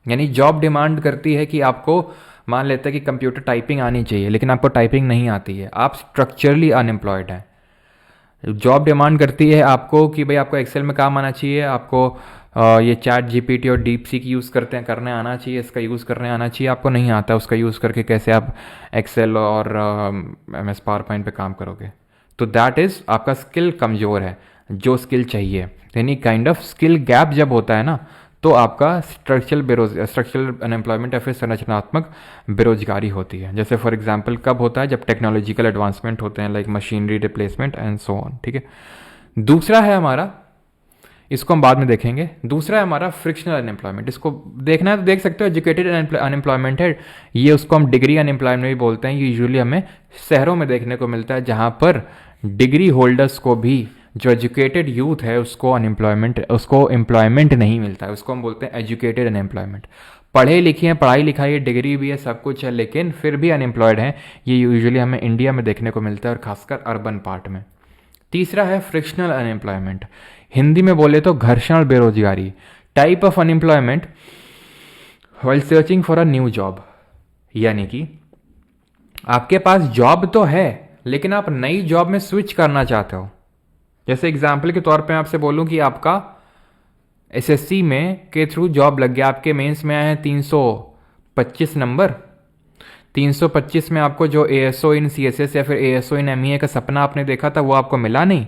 यानी जॉब डिमांड करती है कि आपको, मान लेते हैं कि कंप्यूटर टाइपिंग आनी चाहिए, लेकिन आपको टाइपिंग नहीं आती है, आप स्ट्रक्चरली अनएम्प्लॉयड हैं। जॉब डिमांड करती है आपको कि भाई आपको एक्सेल में काम आना चाहिए, आपको ये चैट जीपीटी और डीप सीक यूज़ करने आना चाहिए, इसका यूज़ करने आना चाहिए, आपको नहीं आता, उसका यूज़ करके कैसे आप एक्सेल और MS पावर पॉइंट पर काम करोगे? तो दैट इज़ आपका स्किल कमज़ोर है, जो स्किल चाहिए। यानी काइंड ऑफ स्किल गैप जब होता है ना, तो आपका स्ट्रक्चरल अनएम्प्लॉयमेंट या फिर संरचनात्मक बेरोजगारी होती है। जैसे फॉर एग्जांपल कब होता है? जब टेक्नोलॉजिकल एडवांसमेंट होते हैं, like machinery replacement and so on, ठीक है। दूसरा है हमारा, इसको हम बाद में देखेंगे, दूसरा है हमारा फ्रिक्शनल अनएम्प्लॉयमेंट। इसको देखना है तो देख सकते हो, एजुकेटेड अनएम्प्लॉयमेंट है ये, उसको हम डिग्री अनएम्प्लॉयमेंट भी बोलते हैं। ये यूजुअली हमें शहरों में देखने को मिलता है, जहाँ पर डिग्री होल्डर्स को भी, जो एजुकेटेड यूथ है उसको एम्प्लॉयमेंट नहीं मिलता है, उसको हम बोलते हैं एजुकेटेड अनएम्प्लॉयमेंट। पढ़े लिखे हैं, पढ़ाई लिखाई है, डिग्री भी है, सब कुछ है, लेकिन फिर भी अनएम्प्लॉयड हैं। ये यूजुअली हमें इंडिया में देखने को मिलता है, और खासकर अर्बन पार्ट में। तीसरा है फ्रिक्शनल अनएम्प्लॉयमेंट, हिंदी में बोले तो घर्षण बेरोजगारी, type of unemployment while searching for a new job. यानी कि आपके पास जॉब तो है, लेकिन आप नई जॉब में स्विच करना चाहते हो। जैसे एग्जाम्पल के तौर पे मैं आपसे बोलूं कि आपका SSC में के थ्रू जॉब लग गया, आपके मेंस में आए हैं 325 नंबर, 325 में आपको जो ASO इन CSS या फिर ASO इन MEA का सपना आपने देखा था वो आपको मिला नहीं,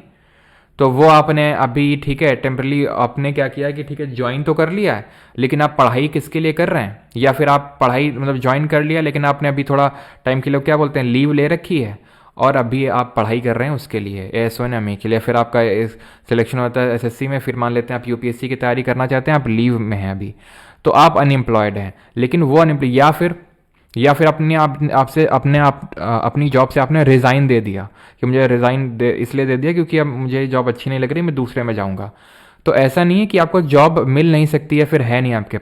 तो वो आपने अभी, ठीक है, टेम्परली आपने क्या किया कि ठीक है ज्वाइन तो कर लिया है, लेकिन आप पढ़ाई किसके लिए कर रहे हैं? या फिर आप पढ़ाई मतलब ज्वाइन कर लिया, लेकिन आपने अभी थोड़ा टाइम के लिए क्या बोलते हैं, लीव ले रखी है, और अभी आप पढ़ाई कर रहे हैं उसके लिए, ASO एंड ME के लिए। फिर आपका सिलेक्शन होता है SSC में, फिर मान लेते हैं आप UPSC की तैयारी करना चाहते हैं, आप लीव में हैं अभी, तो आप अनएम्प्लॉयड हैं। लेकिन वो अनएम्प्लॉय, या फिर अपनी जॉब से आपने रिज़ाइन दे दिया कि मुझे इसलिए दे दिया क्योंकि अब मुझे जॉब अच्छी नहीं लग रही, मैं दूसरे में जाऊँगा। तो ऐसा नहीं है कि आपको जॉब मिल नहीं सकती है, फिर है नहीं आपके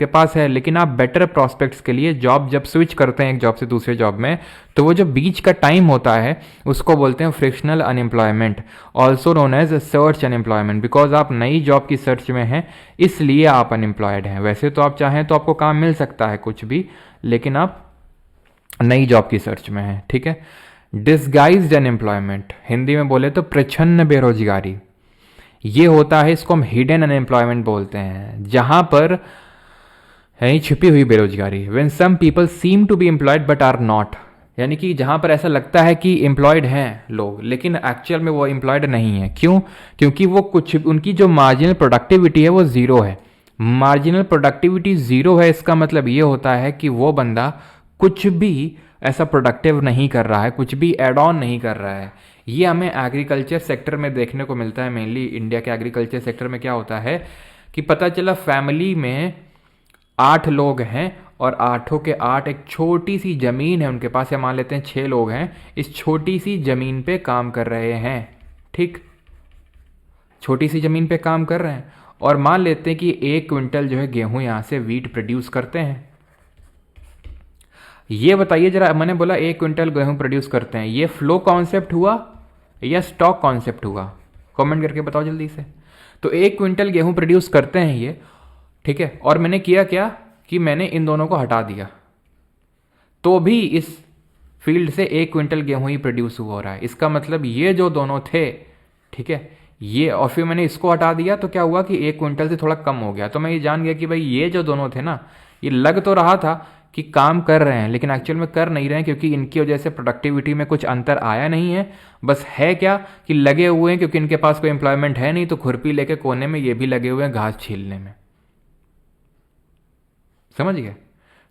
पास है, लेकिन आप बेटर प्रॉस्पेक्ट्स के लिए जॉब जब स्विच करते हैं एक जॉब से दूसरे जॉब में, तो वो जो बीच का टाइम होता है उसको बोलते हैं frictional unemployment, also known as search unemployment. Because आप नई जॉब की सर्च में हैं, इसलिए आप अनएम्प्लॉयड हैं। वैसे तो आप चाहें तो आपको काम मिल सकता है कुछ भी, लेकिन आप नई जॉब की सर्च में हैं, ठीक है। डिसगाइज्ड अनएम्प्लॉयमेंट, हिंदी में बोले तो प्रच्छन्न बेरोजगारी, ये होता है, इसको हम हिडन अनएम्प्लॉयमेंट बोलते हैं, जहां पर है छिपी हुई बेरोजगारी। When some people seem to be employed but are not, यानी कि जहां पर ऐसा लगता है कि एम्प्लॉयड हैं लोग, लेकिन एक्चुअल में वो एम्प्लॉयड नहीं है। क्यों? क्योंकि वो कुछ, उनकी जो मार्जिनल प्रोडक्टिविटी है वो ज़ीरो है। मार्जिनल प्रोडक्टिविटी ज़ीरो है, इसका मतलब ये होता है कि वो बंदा कुछ भी ऐसा प्रोडक्टिव नहीं कर रहा है, कुछ भी एड ऑन नहीं कर रहा है। ये हमें एग्रीकल्चर सेक्टर में देखने को मिलता है। मेनली इंडिया के एग्रीकल्चर सेक्टर में क्या होता है कि पता चला फैमिली में 8 लोग हैं और 8 के 8 एक छोटी सी ज़मीन है उनके पास, या मान लेते हैं 6 लोग हैं, इस छोटी सी ज़मीन पे काम कर रहे हैं। ठीक, छोटी सी ज़मीन पे काम कर रहे हैं और मान लेते हैं कि 1 क्विंटल जो है गेहूं यहाँ से वीट प्रोड्यूस करते हैं। ये बताइए जरा, मैंने बोला 1 क्विंटल गेहूं प्रोड्यूस करते हैं, ये फ्लो कॉन्सेप्ट हुआ या स्टॉक कॉन्सेप्ट हुआ? कमेंट करके बताओ जल्दी से। तो 1 क्विंटल गेहूं प्रोड्यूस करते हैं ये, ठीक है, और मैंने किया क्या कि मैंने इन दोनों को हटा दिया, तो भी इस फील्ड से 1 क्विंटल गेहूं ही प्रोड्यूस हो रहा है। इसका मतलब ये जो दोनों थे, ठीक है, ये, और फिर मैंने इसको हटा दिया तो क्या हुआ कि 1 क्विंटल से थोड़ा कम हो गया। तो मैं ये जान गया कि भाई ये जो दोनों थे ना, ये लग तो रहा था कि काम कर रहे हैं, लेकिन एक्चुअल में कर नहीं रहे हैं, क्योंकि इनकी वजह से प्रोडक्टिविटी में कुछ अंतर आया नहीं है। बस है क्या कि लगे हुए हैं, क्योंकि इनके पास कोई एम्प्लॉयमेंट है नहीं, तो खुरपी लेके कोने में ये भी लगे हुए हैं घास छीलने में। समझ गए?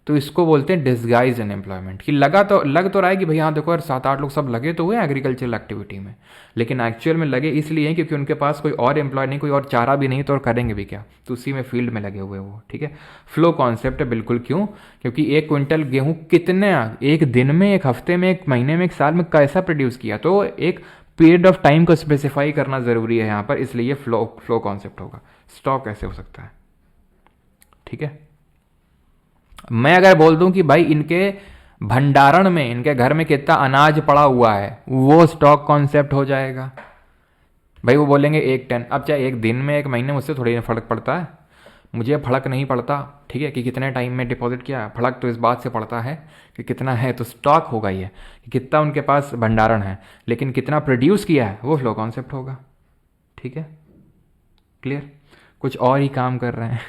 तो इसको बोलते हैं डिस्गाइज अनएम्प्लॉयमेंट, कि लग तो रहा है कि भाई हाँ देखो यार 7-8 लोग सब लगे तो हुए एग्रीकल्चरल एक्टिविटी में, लेकिन एक्चुअल में लगे इसलिए हैं क्योंकि उनके पास कोई और एम्प्लॉय नहीं, कोई और चारा भी नहीं, तो और करेंगे भी क्या, तो उसी में फील्ड में लगे हुए वो। ठीक है, फ्लो कॉन्सेप्ट है बिल्कुल। क्यों? क्योंकि 1 क्विंटल गेहूँ कितने, एक दिन में, एक हफ्ते में, एक महीने में, एक साल में कैसा प्रोड्यूस किया, तो एक पीरियड ऑफ टाइम को स्पेसिफाई करना जरूरी है यहाँ पर, इसलिए फ्लो कॉन्सेप्ट होगा। स्टॉक कैसे हो सकता है? ठीक है, मैं अगर बोल दूं कि भाई इनके भंडारण में, इनके घर में कितना अनाज पड़ा हुआ है, वो स्टॉक कॉन्सेप्ट हो जाएगा। भाई वो बोलेंगे 1 टन। अब चाहे एक दिन में, एक महीने में, उससे थोड़ी फर्क पड़ता है, मुझे फर्क नहीं पड़ता, ठीक है, कि कितने टाइम में डिपॉजिट किया, फर्क तो इस बात से पड़ता है कि कितना है, तो स्टॉक होगा ये, कि कितना उनके पास भंडारण है, लेकिन कितना प्रोड्यूस किया है वो फ्लो कॉन्सेप्ट होगा। ठीक है, क्लियर? कुछ और ही काम कर रहे हैं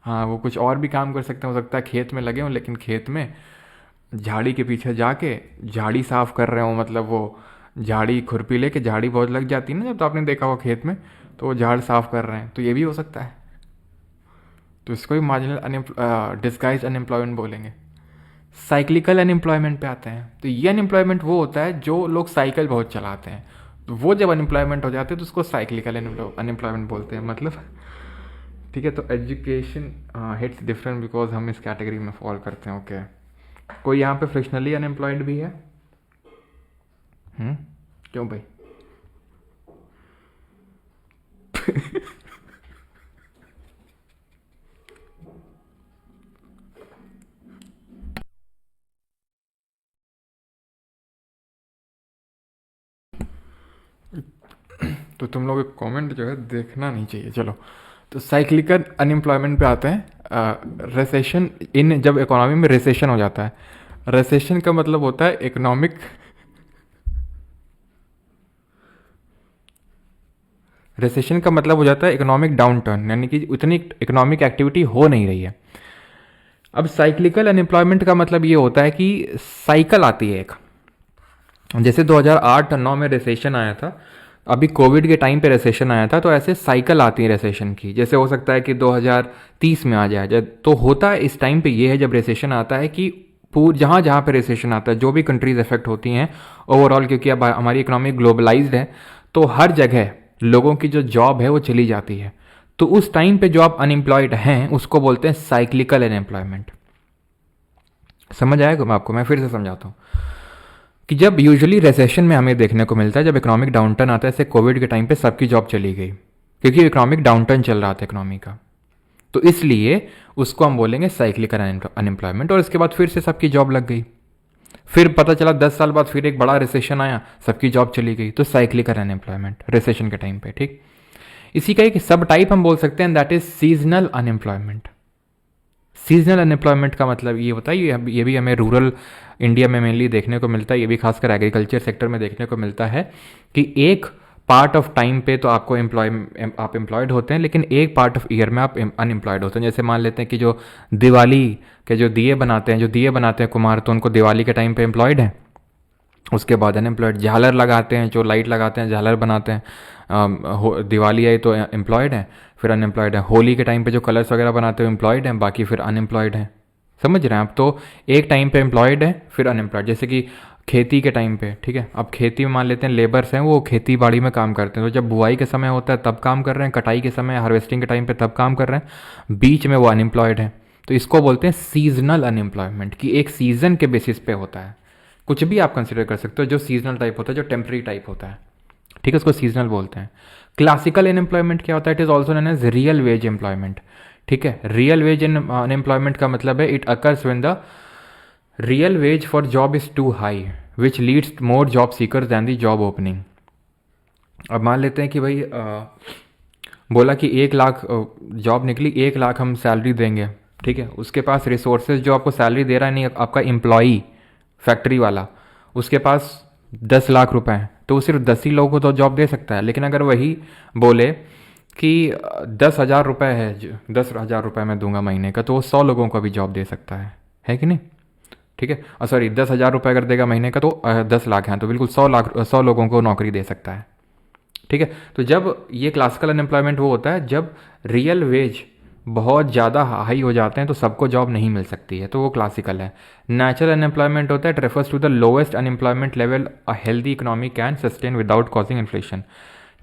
हाँ, वो कुछ और भी काम कर सकते हैं, हो सकता है खेत में लगे हों, लेकिन खेत में झाड़ी के पीछे जाके झाड़ी साफ कर रहे हो, मतलब वो झाड़ी खुरपी लेके, झाड़ी बहुत लग जाती है ना जब, तो आपने देखा हो खेत में, तो वो झाड़ साफ कर रहे हैं, तो ये भी हो सकता है। तो इसको भी मार्जिनल डिस्गाइज अनएम्प्लॉयमेंट बोलेंगे। साइक्लिकल अनएम्प्लॉयमेंट पे आते हैं, तो ये अनएम्प्लॉयमेंट वो होता है जो लोग साइकिल बहुत चलाते हैं, तो वो जब अनएम्प्लॉयमेंट हो जाते हैं तो उसको साइक्लिकल अनएम्प्लॉयमेंट बोलते हैं, मतलब। ठीक है, तो एजुकेशन हिट्स डिफरेंट बिकॉज हम इस कैटेगरी में फॉल करते हैं। ओके, कोई यहाँ पे फ्रिक्शनली अनएम्प्लॉयड भी है? क्यों भाई? तो तुम लोग कमेंट जो है देखना नहीं चाहिए। चलो, तो साइक्लिकल अनएम्प्लॉयमेंट पे आते हैं। रिसेशन, इन जब इकोनॉमी में रिसेशन हो जाता है, रिसेशन का मतलब होता है इकोनॉमिक, रिसेशन का मतलब हो जाता है इकोनॉमिक डाउन टर्न, यानी कि उतनी इकोनॉमिक एक्टिविटी हो नहीं रही है। अब साइक्लिकल अनएम्प्लॉयमेंट का मतलब ये होता है कि साइकिल आती है एक, जैसे 2008-9 में रिसेशन आया था, अभी कोविड के टाइम पे रिसेशन आया था, तो ऐसे साइकिल आती है रिसेशन की। जैसे हो सकता है कि 2030 में आ जाए, तो होता है इस टाइम पे ये है जब रिसेशन आता है कि जहाँ जहाँ पे रिसेशन आता है, जो भी कंट्रीज इफेक्ट होती हैं ओवरऑल, क्योंकि अब हमारी इकोनॉमी ग्लोबलाइज्ड है, तो हर जगह लोगों की जो जॉब है वो चली जाती है, तो उस टाइम पे जो आप अनएम्प्लॉयड हैं उसको बोलते हैं साइक्लिकल अनएम्प्लॉयमेंट। समझ आएगा? मैं आपको फिर से समझाता हूँ कि जब यूजुअली रिसेशन में हमें देखने को मिलता है, जब इकोनॉमिक डाउनटर्न आता है, जैसे कोविड के टाइम पे सबकी जॉब चली गई क्योंकि इकोनॉमिक डाउनटर्न चल रहा था इकोनॉमी का, तो इसलिए उसको हम बोलेंगे साइक्लिकल अनएम्प्लॉयमेंट। और इसके बाद फिर से सबकी जॉब लग गई, फिर पता चला 10 साल बाद फिर एक बड़ा रिसेशन आया, सबकी जॉब चली गई, तो साइक्लिकल अनएम्प्लॉयमेंट रिसेशन के टाइम पे। ठीक, इसी का एक सब टाइप हम बोल सकते हैं, that is seasonal unemployment. Seasonal unemployment का मतलब ये होता है, ये भी हमें रूरल इंडिया में मेनली देखने को मिलता है, ये भी खासकर एग्रीकल्चर सेक्टर में देखने को मिलता है कि एक पार्ट ऑफ टाइम पे तो आपको आप एम्प्लॉयड होते हैं, लेकिन एक पार्ट ऑफ ईयर में आप अनएम्प्लॉयड होते हैं। जैसे मान लेते हैं कि जो दिवाली के जो दिए बनाते हैं कुम्हार, तो उनको दिवाली के टाइम पे एम्प्लॉयड हैं, उसके बाद अनएम्प्लॉयड। झालर लगाते हैं, जो लाइट लगाते हैं, झालर बनाते हैं, दिवाली आई तो एम्प्लॉयड है, फिर अनएम्प्लॉयड है। होली के टाइम पे जो कलर्स वगैरह बनाते हैं एम्प्लॉयड हैं, बाकी फिर अनएम्प्लॉयड हैं। समझ रहे हैं आप? तो एक टाइम पे एम्प्लॉयड है, फिर अनएम्प्लॉयड। जैसे कि खेती के टाइम पे, ठीक है, अब खेती में मान लेते हैं लेबर्स हैं, वो खेती बाड़ी में काम करते हैं, तो जब बुआई के समय होता है तब काम कर रहे हैं, कटाई के समय, हार्वेस्टिंग के टाइम पे तब काम कर रहे हैं, बीच में वो अनएम्प्लॉयड हैं। तो इसको बोलते हैं सीजनल अनएम्प्लॉयमेंट, कि एक सीजन के बेसिस पे होता है। कुछ भी आप कंसिडर कर सकते हो जो सीजनल टाइप होता है, जो टेम्प्रेरी टाइप होता है, ठीक है, उसको सीजनल बोलते हैं। क्लासिकल अनएम्प्लॉयमेंट क्या होता है? It is also known as real wage employment, ठीक है। रियल वेज अनएम्प्लॉयमेंट का मतलब है it occurs when the real wage for job is too high which leads more job seekers than the job opening. अब मान लेते हैं कि भाई बोला कि 1 लाख जॉब निकली, 1 लाख हम सैलरी देंगे, ठीक है। उसके पास रिसोर्सेज जो आपको सैलरी दे रहा है, नहीं आपका एम्प्लॉई फैक्ट्री वाला, उसके पास 10 लाख रुपए हैं, तो वो सिर्फ 10 ही लोगों को तो जॉब दे सकता है। लेकिन अगर वही बोले कि 10,000 रुपये है, 10,000 रुपये मैं दूंगा महीने का, तो वो 100 लोगों को भी जॉब दे सकता है कि नहीं, ठीक है। सॉरी, 10,000 रुपये अगर देगा महीने का तो 10 लाख हैं, तो बिल्कुल 100 लोगों को नौकरी दे सकता है, ठीक है। तो जब ये क्लासिकल अनएम्प्लॉयमेंट वो होता है जब रियल वेज बहुत ज़्यादा हाई हो जाते हैं तो सबको जॉब नहीं मिल सकती है, तो वो क्लासिकल है। नेचुरल अनएम्प्लॉयमेंट होता है, it refers to the lowest unemployment level a healthy economy can sustain without causing inflation,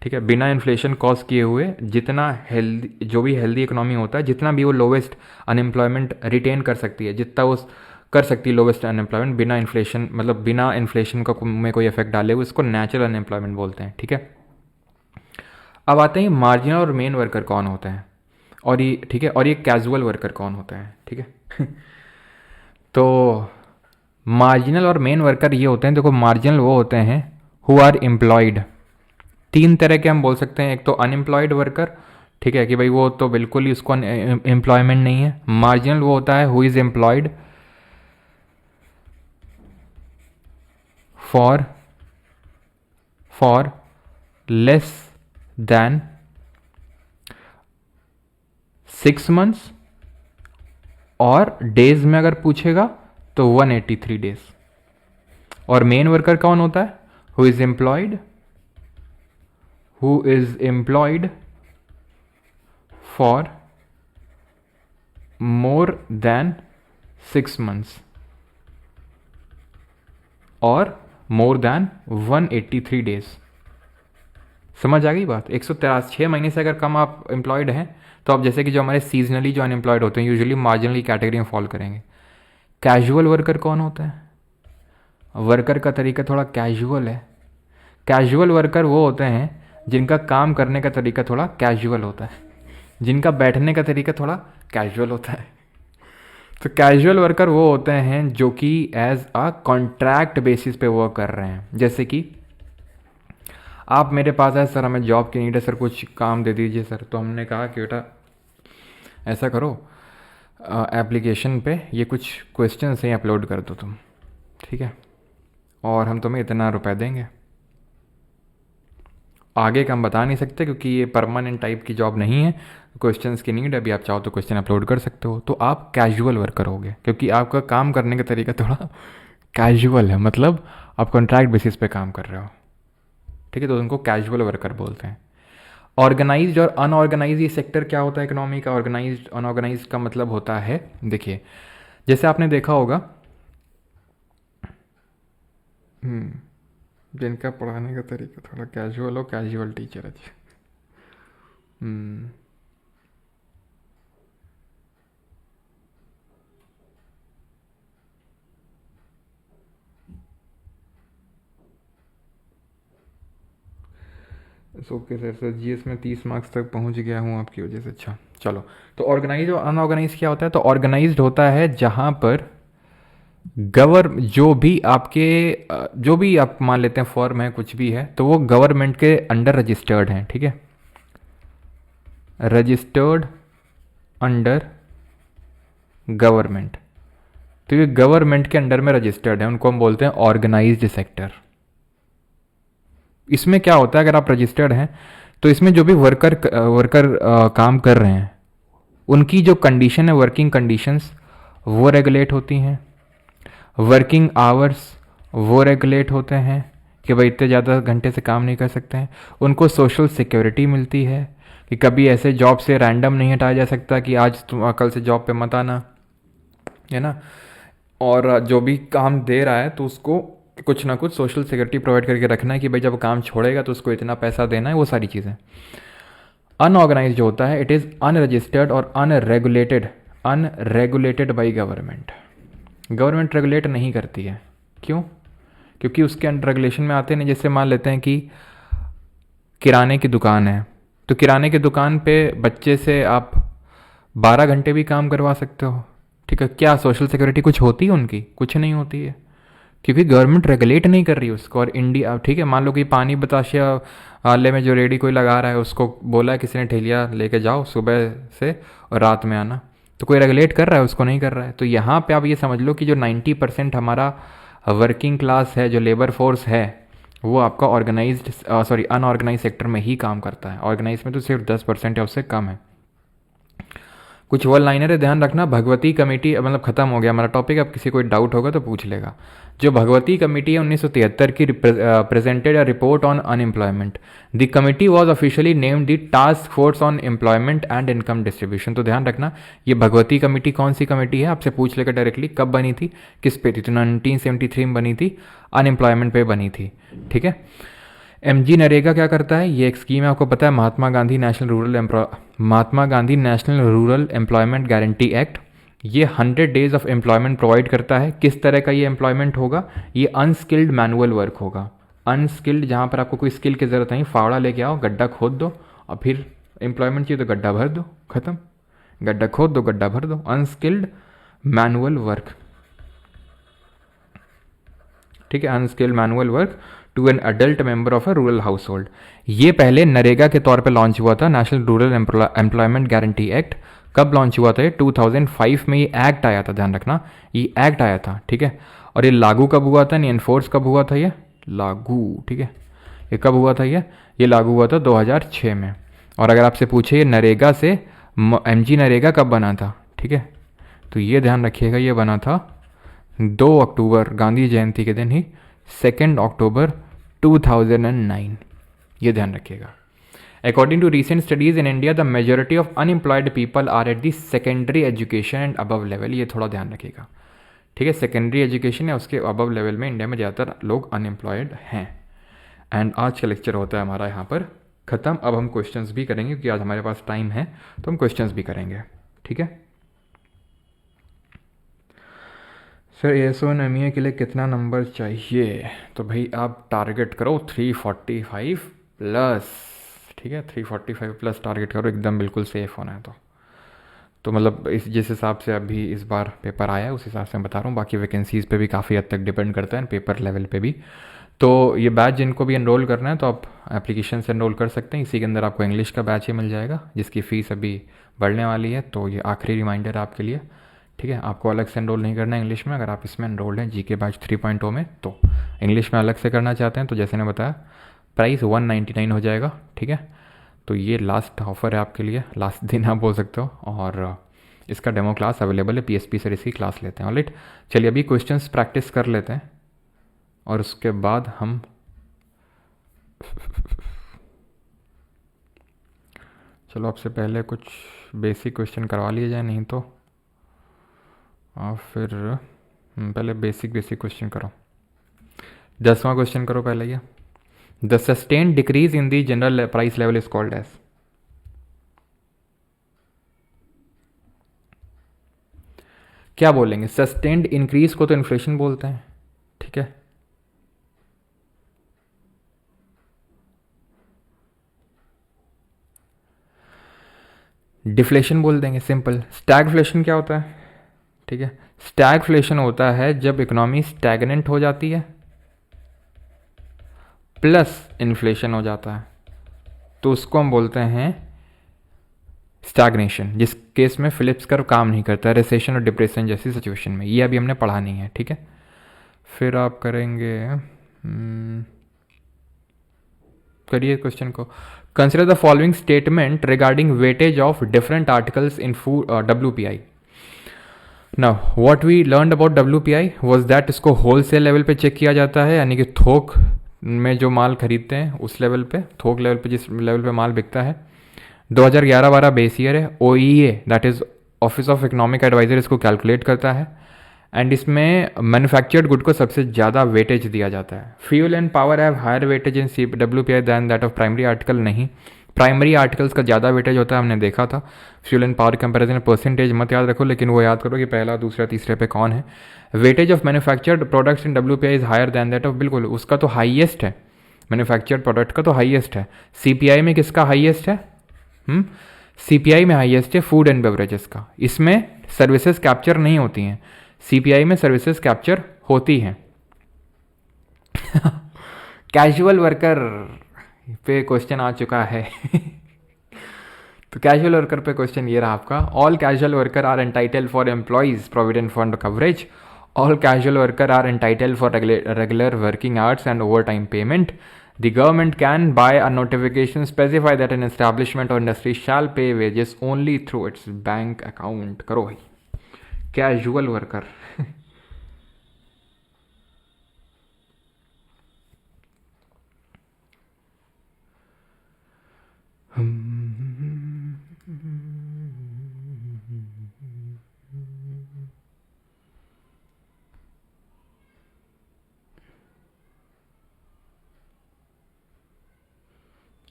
ठीक है। बिना इन्फ्लेशन कॉज किए हुए जितना हेल्दी, जो भी हेल्दी इकोनॉमी होता है, जितना भी वो लोवेस्ट अनएम्प्लॉयमेंट रिटेन कर सकती है, जितना वो कर सकती है लोवेस्ट अनएम्प्लॉयमेंट बिना इन्फ्लेशन, मतलब बिना इन्फ्लेशन का में कोई इफेक्ट डाले, उसको नेचुरल अनएम्प्लॉयमेंट बोलते हैं, ठीक है। अब आते हैं मार्जिनल और मेन वर्कर कौन होते हैं, और ये, ठीक है, और ये कैजुअल वर्कर कौन होता है, ठीक है। तो मार्जिनल और मेन वर्कर ये होते हैं, देखो मार्जिनल वो होते हैं हु आर एम्प्लॉयड। 3 तरह के हम बोल सकते हैं, एक तो अनएम्प्लॉयड वर्कर, ठीक है, कि भाई वो तो बिल्कुल ही उसको एम्प्लॉयमेंट नहीं है। मार्जिनल वो होता है who is employed for less then 6 months, और डेज में अगर पूछेगा तो 183 डेज। और मेन वर्कर कौन होता है? Who is employed for more than 6 months और मोर देन 183 डेज। समझ आ गई बात? 106 महीने से अगर कम आप एम्प्लॉयड हैं तो आप जैसे कि जो हमारे सीजनली जो अनएम्प्लॉयड होते हैं यूजुअली मार्जिनली कैटेगरी में फॉल करेंगे। कैजुअल वर्कर कौन होता है? वर्कर का तरीका थोड़ा कैजुअल है। कैजुअल वर्कर वो होते हैं जिनका काम करने का तरीका थोड़ा कैजुअल होता है, जिनका बैठने का तरीका थोड़ा कैजुअल होता है। तो कैजुअल वर्कर वो होते हैं जो कि एज अ कॉन्ट्रैक्ट बेसिस पे वर्क कर रहे हैं। जैसे कि आप मेरे पास आए, सर हमें जॉब की नीड है, सर कुछ काम दे दीजिए सर। तो हमने कहा कि बेटा ऐसा करो, एप्लीकेशन पे ये कुछ क्वेश्चन हैं अपलोड कर दो तुम, ठीक है, और हम तुम्हें इतना रुपए देंगे। आगे का हम बता नहीं सकते क्योंकि ये परमानेंट टाइप की जॉब नहीं है, क्वेश्चंस की नीड है, अभी आप चाहो तो क्वेश्चन अपलोड कर सकते हो। तो आप कैजुअल वर्कर होगे क्योंकि आपका काम करने का तरीका थोड़ा कैजुअल है, मतलब आप कॉन्ट्रैक्ट बेसिस पे काम कर रहे हो, ठीक है, तो उनको कैजुअल वर्कर बोलते हैं। ऑर्गेनाइज्ड और अनऑर्गेनाइज ये सेक्टर क्या होता है इकोनॉमी का? ऑर्गेनाइज्ड अनऑर्गेनाइज का मतलब होता है, देखिए जैसे आपने देखा होगा जिनका पढ़ाने का तरीका थोड़ा कैजुअल हो, कैजुअल टीचर है जी। ओके सर जीएस में 30 मार्क्स तक पहुंच गया हूँ आपकी वजह से। अच्छा चलो, तो ऑर्गेनाइज और अनऑर्गेनाइज क्या होता है? तो ऑर्गेनाइज्ड होता है जहाँ पर जो भी आप मान लेते हैं फर्म है, कुछ भी है, तो वो गवर्नमेंट के अंडर रजिस्टर्ड हैं, ठीक है, रजिस्टर्ड अंडर गवर्नमेंट। तो ये गवर्नमेंट के अंडर में रजिस्टर्ड है, उनको हम बोलते हैं ऑर्गेनाइज्ड सेक्टर। इसमें क्या होता है, अगर आप रजिस्टर्ड हैं तो इसमें जो भी वर्कर काम कर रहे हैं उनकी जो कंडीशन है, वर्किंग कंडीशंस, वो रेगुलेट होती हैं। वर्किंग आवर्स वो रेगुलेट होते हैं कि भाई इतने ज़्यादा घंटे से काम नहीं कर सकते हैं। उनको सोशल सिक्योरिटी मिलती है कि कभी ऐसे जॉब से रैंडम नहीं हटाया जा सकता कि आज तुम कल से जॉब पे मत आना, है ना। और जो भी काम दे रहा है तो उसको कुछ ना कुछ सोशल सिक्योरिटी प्रोवाइड करके रखना है कि भाई जब काम छोड़ेगा तो उसको इतना पैसा देना है, वो सारी चीज़ें। अनऑर्गेनाइज जो होता है, इट इज़ अनरजिस्टर्ड और unregulated unregulated by government. Government regulate नहीं करती है, क्यों? क्योंकि उसके अंडर रेगुलेशन में आते नहीं। जैसे मान लेते हैं कि किराने की दुकान है, तो किराने की दुकान पे बच्चे से आप 12 घंटे भी काम करवा सकते हो, ठीक है। क्या सोशल सिक्योरिटी कुछ होती है उनकी? कुछ नहीं होती है, क्योंकि गवर्नमेंट रेगुलेट नहीं कर रही उसको। और इंडिया, ठीक है, मान लो कि पानी बताशिया आले में जो रेडी कोई लगा रहा है, उसको बोला है किसी ने ठेलिया लेके जाओ सुबह से और रात में आना, तो कोई रेगुलेट कर रहा है? उसको नहीं कर रहा है। तो यहाँ पे आप ये समझ लो कि जो 90% हमारा वर्किंग क्लास है, जो लेबर फोर्स है, वो आपका ऑर्गेनाइज्ड अनऑर्गेनाइज सेक्टर में ही काम करता है। ऑर्गेनाइज में तो सिर्फ 10% या उससे कम है। कुछ वन लाइनर है, ध्यान रखना। भगवती कमेटी, मतलब खत्म हो गया हमारा टॉपिक। अब किसी कोई डाउट होगा तो पूछ लेगा। जो भगवती कमेटी है 1973 की, presented a report on unemployment. The committee was officially named the task force on employment and income distribution. तो ध्यान रखना, ये भगवती कमेटी कौन सी कमेटी है? आपसे पूछ लेगा डायरेक्टली, कब बनी थी, किस पे थी? तो 1973 में बनी थी, अनएम्प्लॉयमेंट पे बनी थी, ठीक है। एमजी नरेगा क्या करता है? ये एक स्कीम है, आपको पता है, Mahatma Gandhi national rural employment guarantee act. ये 100 डेज ऑफ एम्प्लॉयमेंट प्रोवाइड करता है। किस तरह का ये एम्प्लॉयमेंट होगा? ये अनस्किल्ड मैनुअल वर्क होगा। अनस्किल्ड, जहाँ पर आपको कोई स्किल की ज़रूरत नहीं, फावड़ा लेके आओ, गड्ढा खोद दो और फिर एम्प्लॉयमेंट चाहिए तो गड्ढा भर दो, खत्म। गड्ढा खोद दो, गड्ढा भर दो, अनस्किल्ड मैनुअल वर्क, ठीक है। Unskilled manual work to an adult member of a rural household. ये पहले नरेगा के तौर पे लॉन्च हुआ था, national rural employment guarantee act. कब लॉन्च हुआ था? ये 2005 में ये एक्ट आया था, ध्यान रखना, ये एक्ट आया था, ठीक है। और ये लागू कब हुआ था? नहीं, एनफोर्स कब हुआ था? ये लागू, ठीक है। ये कब हुआ था? ये लागू हुआ था 2006 में। और अगर आपसे पूछे ये नरेगा से एमजी नरेगा कब बना था, ठीक है, तो ये ध्यान रखिएगा, ये बना था 2 अक्टूबर, गांधी जयंती के दिन ही, 2 अक्टूबर 2009, ये ध्यान रखिएगा। According to recent studies in India, the majority of unemployed people are at the secondary education and above level. ये थोड़ा ध्यान रखिएगा, ठीक है। सेकेंडरी एजुकेशन या उसके अबव लेवल में इंडिया में ज़्यादातर लोग अनएम्प्लॉयड हैं। एंड आज का लेक्चर होता है हमारा यहाँ पर ख़त्म। अब हम क्वेश्चंस भी करेंगे, क्योंकि आज हमारे पास टाइम है, तो हम क्वेश्चंस भी करेंगे, ठीक है। सर एएसओ एंड एमईए के लिए कितना नंबर चाहिए? तो भाई आप टारगेट करो 345 प्लस, ठीक है, 345 प्लस टारगेट करो, एकदम बिल्कुल सेफ होना है। तो मतलब इस जिस हिसाब से अभी इस बार पेपर आया है उस हिसाब से मैं बता रहा हूँ। बाकी वैकेंसीज़ पे भी काफ़ी हद तक डिपेंड करता है, पेपर लेवल पे भी। तो ये बैच जिनको भी एनरोल करना है तो आप एप्लीकेशन से एनरोल कर सकते हैं। इसी के अंदर आपको इंग्लिश का बैच ही मिल जाएगा, जिसकी फ़ीस अभी बढ़ने वाली है। तो ये आखिरी रिमाइंडर है आपके लिए, ठीक है। आपको अलग से एनरोल नहीं करना है इंग्लिश में। अगर आप इसमें एनरोल्ड हैं जीके बैच 3.0 में, तो इंग्लिश में अलग से करना चाहते हैं तो जैसे मैंने बताया, प्राइस 199 हो जाएगा, ठीक है। तो ये लास्ट ऑफर है आपके लिए, लास्ट दिन आप बोल सकते हो। और इसका डेमो क्लास अवेलेबल है, पीएसपी सर इसकी क्लास लेते हैं। ऑलराइट, चलिए अभी क्वेश्चंस प्रैक्टिस कर लेते हैं और उसके बाद हम चलो आपसे पहले कुछ बेसिक क्वेश्चन करवा लिए जाए, नहीं तो और फिर पहले बेसिक क्वेश्चन करो। 10वां क्वेश्चन करो पहले ये, the sustained decrease in the general price level is called as. क्या बोलेंगे? सस्टेन्ड इंक्रीज को तो इन्फ्लेशन बोलते हैं, ठीक है। डिफ्लेशन बोल देंगे, सिंपल। स्टैगफ्लेशन क्या होता है? ठीक है, स्टैगफ्लेशन होता है जब इकोनॉमी स्टैगनेंट हो जाती है प्लस इन्फ्लेशन हो जाता है, तो उसको हम बोलते हैं स्टैग्नेशन। जिस केस में फिलिप्स कर्व काम नहीं करता, रिसेशन और डिप्रेशन जैसी सिचुएशन में। ये अभी हमने पढ़ा नहीं है, ठीक है। फिर आप करेंगे, करिए क्वेश्चन को। Consider the following statement regarding weightage of different articles in food WPI। Now what we learn about WPI was that इसको होलसेल लेवल पे चेक किया जाता है, यानी कि थोक में जो माल खरीदते हैं उस लेवल पे, थोक लेवल पे जिस लेवल पे माल बिकता है। 2011-12 बेस ईयर है। OEA that is office of economic advisor इसको कैलकुलेट करता है। एंड इसमें मैन्युफैक्चर्ड गुड को सबसे ज़्यादा वेटेज दिया जाता है। Fuel and power have higher weightage in WPI than that of primary article. नहीं, प्राइमरी आर्टिकल्स का ज़्यादा वेटेज होता है, हमने देखा था। Fuel and power comparison percentage मत याद रखो, लेकिन वो याद करो कि पहला, दूसरा, तीसरे पे कौन है। Weightage of manufactured products in WPI is higher than that of, बिल्कुल उसका तो हाईएस्ट है, मैन्युफैक्चर्ड प्रोडक्ट का तो हाईएस्ट है। CPI में किसका हाईएस्ट है? CPI में हाईएस्ट है फूड एंड बेवरेजेस का। इसमें सर्विसेज कैप्चर नहीं होती हैं, CPI में सर्विसेज कैप्चर होती हैं। कैजुअल वर्कर पे क्वेश्चन आ चुका है। तो कैजुअल वर्कर पे क्वेश्चन ये रहा आपका, all casual worker are entitled for employees provident fund coverage, all casual worker are entitled for regular working hours and overtime payment, the government can by a notification specify that an establishment or industry shall pay wages only through its bank account। करो भाई, कैजुअल वर्कर।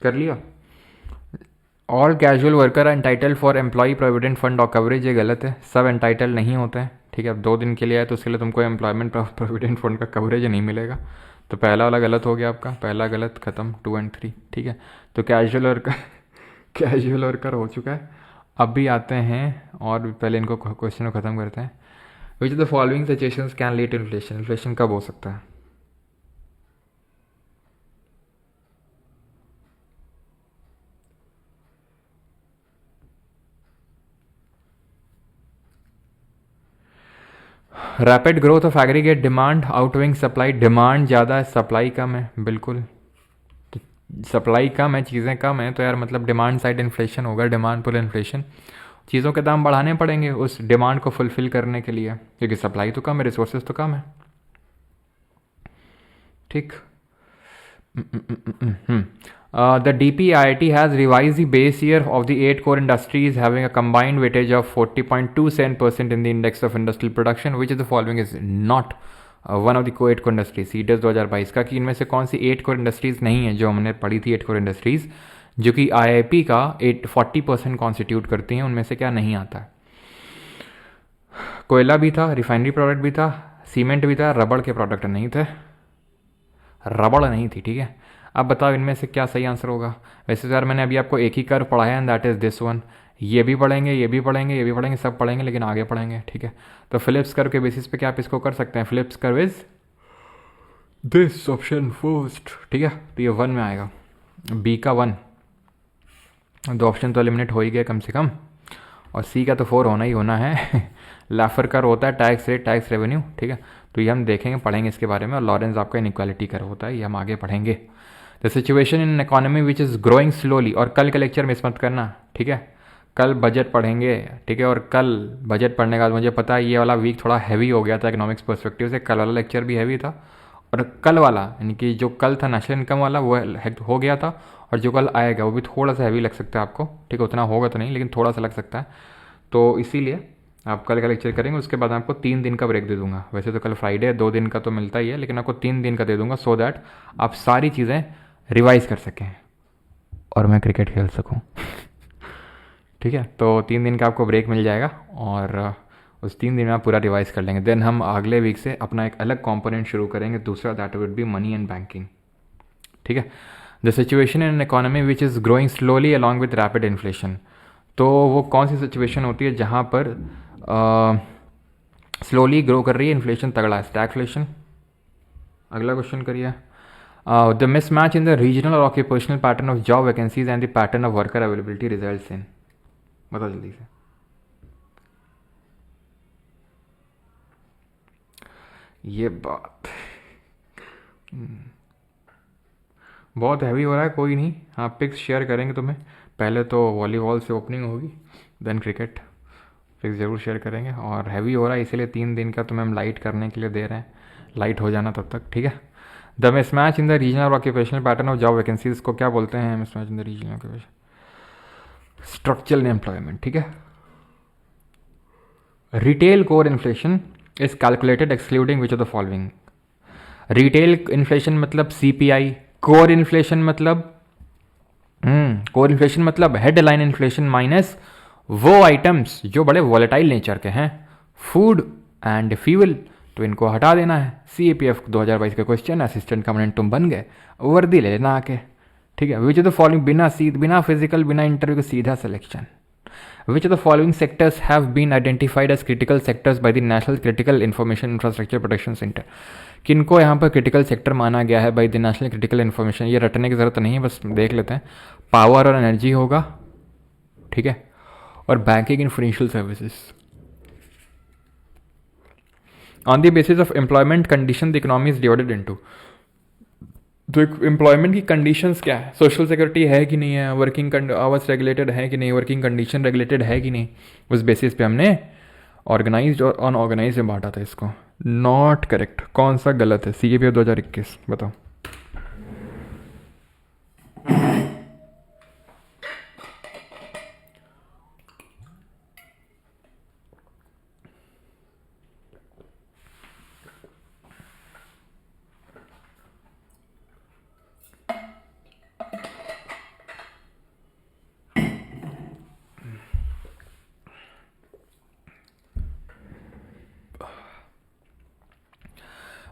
कर लिया। All casual worker entitle for employ provident fund और कवरेज, ये गलत है, सब एंटाइटल नहीं होते हैं। ठीक है, अब 2 दिन के लिए आए तो उसके लिए तुमको एम्प्लॉयमेंट प्रोविडेंट फंड का कवरेज नहीं मिलेगा, तो पहला वाला गलत हो गया आपका, पहला गलत, खत्म 2 और 3। ठीक है, तो कैजुअल वर्कर कैजुअल वर्कर हो चुका है। अब भी आते हैं और पहले इनको क्वेश्चन को ख़त्म करते हैं। Which of the following situations can lead to inflation, inflation कब हो सकता है? Rapid growth of aggregate demand outwing supply, demand ज़्यादा है, सप्लाई कम है, बिल्कुल। तो सप्लाई कम है, चीज़ें कम है, तो यार मतलब डिमांड साइड इन्फ्लेशन होगा, डिमांड पुल इन्फ्लेशन। चीज़ों के दाम बढ़ाने पड़ेंगे उस डिमांड को फुलफिल करने के लिए, क्योंकि सप्लाई तो कम है, रिसोर्सेज तो कम है। ठीक। The DPIIT has revised the base year of the 8 core industries having a combined weightage of 40.27% in the index of industrial production, which is the following is not one of the 8 core industries। Seeds 2022 का, कि इनमें से कौन सी 8 core industries नहीं है जो हमने पढ़ी थी, 8 core industries जो कि IIP का 40% कॉन्स्टिट्यूट करती हैं, उनमें से क्या नहीं आता है? कोयला भी था, रिफाइनरी प्रोडक्ट भी था, सीमेंट भी था, रबड़ के प्रोडक्ट नहीं थे, रबड़ नहीं थी। ठीक है, अब बताओ इनमें से क्या सही आंसर होगा? वैसे तो यार मैंने अभी आपको एक ही कर्व पढ़ाया and that is this one. ये भी पढ़ेंगे, ये भी पढ़ेंगे, ये भी पढ़ेंगे, सब पढ़ेंगे, लेकिन आगे पढ़ेंगे। ठीक है, तो फिलिप्स कर्व के बेसिस पे क्या आप इसको कर सकते हैं? Phillips curve is this option first. ठीक है, तो ये 1 में आएगा, बी का 1, 2 ऑप्शन तो एलिमिनेट हो ही गए कम से कम, और सी का तो 4 होना ही होना है। लाफर कर्व होता है टैक्स रेट, टैक्स रेवेन्यू। ठीक है, तो ये हम देखेंगे, पढ़ेंगे इसके बारे में। और लॉरेंस आपका इनइक्वालिटी कर्व होता है, ये हम आगे पढ़ेंगे। The situation in economy which is growing slowly, और कल के लेक्चर मिस मत करना। ठीक है, कल बजट पढ़ेंगे। ठीक है, और कल बजट पढ़ने के बाद मुझे पता है ये वाला वीक थोड़ा हैवी हो गया था इकोनॉमिक्स पर्सपेक्टिव से, कल वाला लेक्चर भी हैवी था, और कल वाला यानी कि जो कल था नेशनल इनकम वाला वो हो गया था, और जो कल आएगा वो भी थोड़ा सा हैवी लग सकता है आपको। ठीक है, उतना होगा तो नहीं, लेकिन थोड़ा सा लग सकता है, तो इसीलिए आप कल का लेक्चर करेंगे। उसके बाद आपको 3 दिन का ब्रेक दे दूंगा। वैसे तो कल फ्राइडे है, 2 दिन का तो मिलता ही है, लेकिन आपको 3 दिन का दे दूंगा, सो दैट आप सारी चीज़ें रिवाइज कर सकें और मैं क्रिकेट खेल सकूं। ठीक है, तो 3 दिन का आपको ब्रेक मिल जाएगा, और उस 3 दिन में आप पूरा रिवाइज कर लेंगे। देन हम अगले वीक से अपना एक अलग कंपोनेंट शुरू करेंगे, दूसरा, that would be money and banking. ठीक है, the situation in economy which is growing slowly along with rapid inflation, तो वो कौन सी सिचुएशन होती है जहाँ पर स्लोली ग्रो कर रही है, इन्फ्लेशन तगड़ा है, स्टैगफ्लेशन। अगला क्वेश्चन करिए। The mismatch in the regional और occupational pattern of job vacancies and the pattern of worker availability results in, बताओ जल्दी से। ये बात बहुत हैवी हो रहा है, कोई नहीं, हाँ पिक्स शेयर करेंगे तुम्हें। पहले तो वॉलीबॉल से ओपनिंग होगी, देन क्रिकेट, पिक्स ज़रूर शेयर करेंगे। और हैवी हो रहा है इसीलिए 3 दिन का तुम्हें हम लाइट करने के लिए दे रहे हैं, लाइट हो जाना तब तक। ठीक है, the mismatch in the regional occupational pattern of job vacancies को क्या बोलते हैं? Mismatch in the regional occupation, structural employment. ठीक है, retail core inflation is calculated excluding which of the following. Retail inflation मतलब CPI, कोर इन्फ्लेशन मतलब कोर इन्फ्लेशन मतलब हेडलाइन इन्फ्लेशन माइनस वो आइटम्स जो बड़े वॉलेटाइल नेचर के हैं, फूड एंड फ्यूल, तो इनको हटा देना है। CAPF 2022 का क्वेश्चन, असिस्टेंट कमांडेंट तुम बन गए, वर्दी ले लेना आके, ठीक है। विच ऑफ द फॉलोइंग, बिना फिजिकल बिना इंटरव्यू का सीधा selection. Which of the following sectors have been identified as critical sectors by the national critical information infrastructure protection centre. किनको यहाँ पर क्रिटिकल सेक्टर माना गया है by the national critical information, ये रटने की जरूरत नहीं है, बस देख लेते हैं। पावर और एनर्जी होगा, ठीक है, और banking and financial services. On the basis of employment condition the economy is divided into. तो एम्प्लॉयमेंट की कंडीशंस क्या है, सोशल सिक्योरिटी है कि नहीं है, वर्किंग आवर्स रेगुलेटेड है कि नहीं, वर्किंग कंडीशन रेगुलेटेड है कि नहीं, उस बेसिस पे हमने ऑर्गेनाइज्ड और अनऑर्गेनाइज्ड में बांटा था इसको। नॉट करेक्ट, कौन सा गलत है? CAPF 2021 बताओ।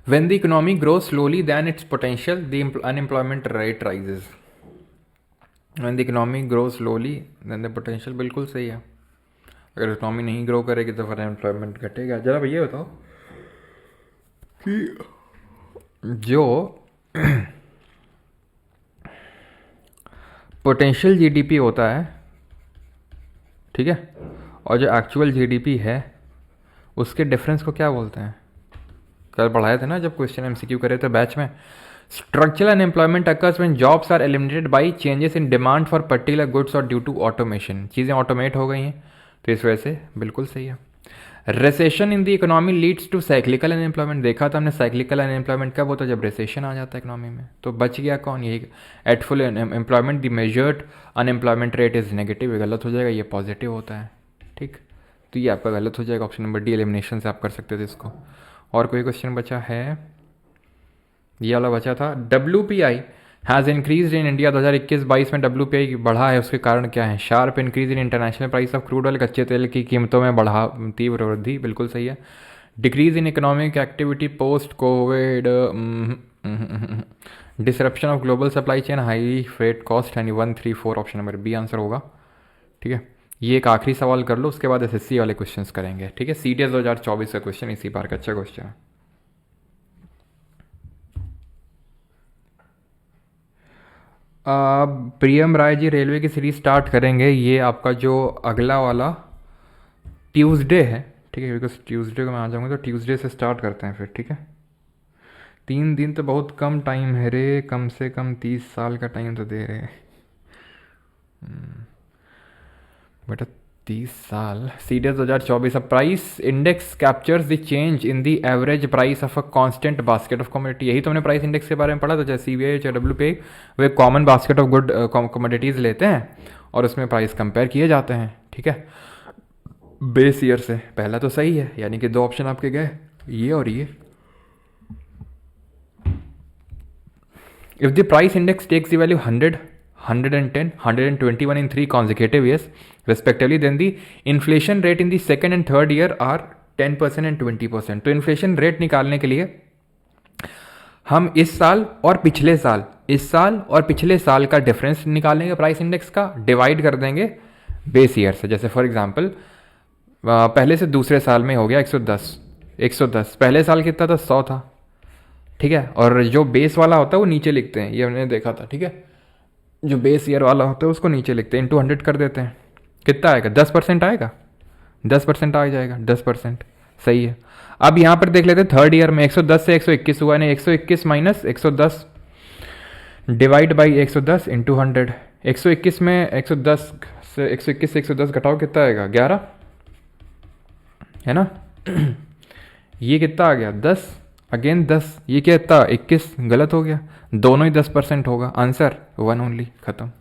When the economy grows slowly than its potential, the unemployment rate rises. When the economy grows slowly, then the potential, बिल्कुल सही है। अगर इकोनॉमी नहीं ग्रो करेगी तो फिर अनएम्प्लॉयमेंट घटेगा। जरा भैया बताओ कि जो पोटेंशियल GDP होता है, ठीक है, और जो एक्चुअल GDP है, उसके डिफरेंस को क्या बोलते हैं? कल पढ़ाए थे ना जब क्वेश्चन MCQ करे थे बैच में। Structural unemployment occurs when jobs are eliminated by changes in demand for particular goods और ड्यू टू ऑटोमेशन। चीज़ें ऑटोमेट हो गई हैं, तो इस वजह से बिल्कुल सही है। Recession in the economy leads to cyclical unemployment. देखा था हमने साइक्लिकल अनएम्प्लॉयमेंट कब होता है? जब रिसेशन आ जाता है इकोनॉमी में। तो बच गया कौन? यही at full employment the measured unemployment rate is negative, ये गलत हो जाएगा, ये पॉजिटिव होता है, ठीक। तो ये आपका गलत हो जाएगा, ऑप्शन नंबर डी एलिमिनेशन से आप कर सकते थे इसको। और कोई क्वेश्चन बचा है? ये वाला बचा था। WPI has increase in India. 2021-22 में WPI बढ़ा है, उसके कारण क्या है? Sharp increase in international price of crude oil, कच्चे तेल की कीमतों में बढ़ा तीव्र वृद्धि, बिल्कुल सही है। Decrease in economic activity post Covid, disruption of global supply chain, high freight cost, यानी 1, 3, 4 ऑप्शन नंबर बी आंसर होगा, ठीक है। ये एक आखिरी सवाल कर लो, उसके बाद SSC वाले क्वेश्चंस करेंगे, ठीक है। CTS 2024 का क्वेश्चन इसी बार का अच्छा क्वेश्चन है। प्रियम राय जी रेलवे की सीरीज स्टार्ट करेंगे, ये आपका जो अगला वाला ट्यूसडे है, ठीक है, बिकॉज ट्यूसडे को मैं आ जाऊँगा, तो ट्यूसडे से स्टार्ट करते हैं फिर, ठीक है। 3 दिन तो बहुत कम टाइम है रे, कम से कम 30 साल का टाइम तो दे रहे हैं बेटा, 30 साल। CTS 2024। Price index captures the change in the average price of a constant basket of commodity. यही तो हमने प्राइस इंडेक्स के बारे में पढ़ा था। जैसे CBI या WPI way common basket of good commodities लेते हैं और उसमें प्राइस कंपेयर किए जाते हैं, ठीक है, बेस ईयर से। पहला तो सही है, यानी कि 2 ऑप्शन आपके गए, ये और ये। If the price index takes the value 100, 110, 121 in 3 consecutive years respectively, then the inflation rate in the second and third year are 10% and 20%। तो इन्फ्लेशन रेट निकालने के लिए हम इस साल और पिछले साल, इस साल और पिछले साल का डिफरेंस निकालेंगे प्राइस इंडेक्स का, डिवाइड कर देंगे बेस ईयर से। जैसे फॉर एग्जांपल पहले से दूसरे साल में हो गया 110, 110 पहले साल कितना था? 100 था, ठीक है। और जो बेस वाला होता है वो नीचे लिखते हैं, ये हमने देखा था, ठीक है। जो बेस ईयर वाला होता है उसको नीचे लिखते हैं, इंटू 100 कर देते हैं। कितना आएगा? 10% आएगा, 10% आ जाएगा, 10%, सही है। अब यहाँ पर देख लेते हैं थर्ड ईयर में 110 से 121 हुआ, यानी 121 माइनस 110 डिवाइड बाई 110 इंटू 100। 121 में 110 से 121 से 110 घटाओ, कितना आएगा? 11, है ना। ये कितना आ गया? 10, अगेन 10, ये क्या था? 21, गलत हो गया, दोनों ही 10% होगा, आंसर 1 ओनली, खत्म,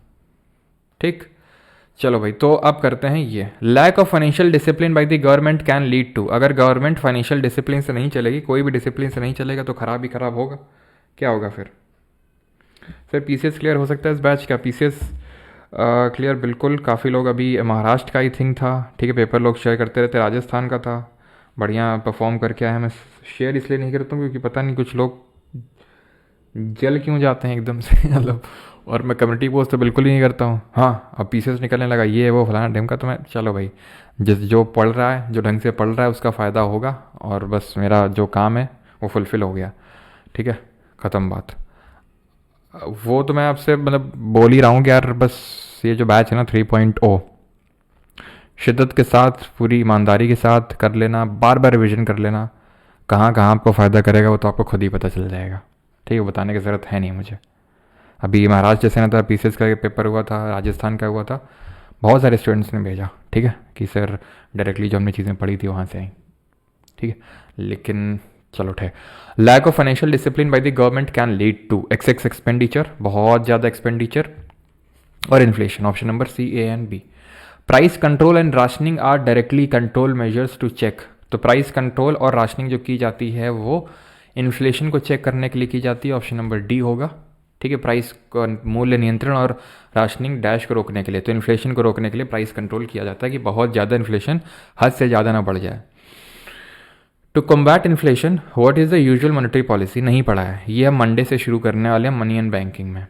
ठीक। चलो भाई, तो अब करते हैं ये। Lack of financial discipline by the government can lead to. अगर गवर्नमेंट फाइनेंशियल डिसिप्लिन से नहीं चलेगी, कोई भी डिसिप्लिन से नहीं चलेगा, तो खराब ही खराब होगा। क्या होगा फिर? PCS क्लियर हो सकता है इस बैच का? PCS क्लियर बिल्कुल। काफ़ी लोग अभी महाराष्ट्र का ही थिंक था, ठीक है, पेपर लोग शेयर करते रहते, राजस्थान का था, बढ़िया परफॉर्म करके आया। मैं शेयर इसलिए नहीं करता हूँ क्योंकि पता नहीं कुछ लोग जल क्यों जाते हैं एकदम से मतलब। और मैं कम्युनिटी पोस्ट तो बिल्कुल ही नहीं करता हूँ। हाँ, अब पीसेस निकलने लगा ये वो फलाना ढिम का, तो मैं चलो भाई, जो पढ़ रहा है, जो ढंग से पढ़ रहा है उसका फ़ायदा होगा, और बस मेरा जो काम है वो फुलफ़िल हो गया, ठीक है, ख़त्म बात। वो तो मैं आपसे मतलब बोल ही रहा हूँ कि यार बस ये जो बैच है ना 3.0, शिद्दत के साथ, पूरी ईमानदारी के साथ कर लेना, बार बार रिविज़न कर लेना, कहाँ कहाँ आपको फ़ायदा करेगा वो तो आपको खुद ही पता चल जाएगा, ठीक है, बताने की ज़रूरत है नहीं मुझे। अभी महाराष्ट्र जैसे ना था, पीसीएस का पेपर हुआ था, राजस्थान का हुआ था, बहुत सारे स्टूडेंट्स ने भेजा, ठीक है, कि सर डायरेक्टली जो हमने चीज़ें पढ़ी थी वहाँ से आई, ठीक है, लेकिन चलो ठीक। Lack of financial discipline by the government can lead to excess expenditure, बहुत ज़्यादा एक्सपेंडिचर, और inflation. Option number C, A and B. Price control and rationing are directly control measures to check. तो प्राइस कंट्रोल और राशनिंग जो की जाती है वो इन्फ्लेशन को चेक करने के लिए की जाती है। ऑप्शन नंबर डी होगा, ठीक है, प्राइस का मूल्य नियंत्रण और राशनिंग डैश को रोकने के लिए, तो इन्फ्लेशन को रोकने के लिए प्राइस कंट्रोल किया जाता है कि बहुत ज़्यादा इन्फ्लेशन हद से ज़्यादा ना बढ़ जाए। To combat inflation what is the usual monetary policy, नहीं पढ़ा है, ये हम मंडे से शुरू करने वाले हैं मनी एंड बैंकिंग में।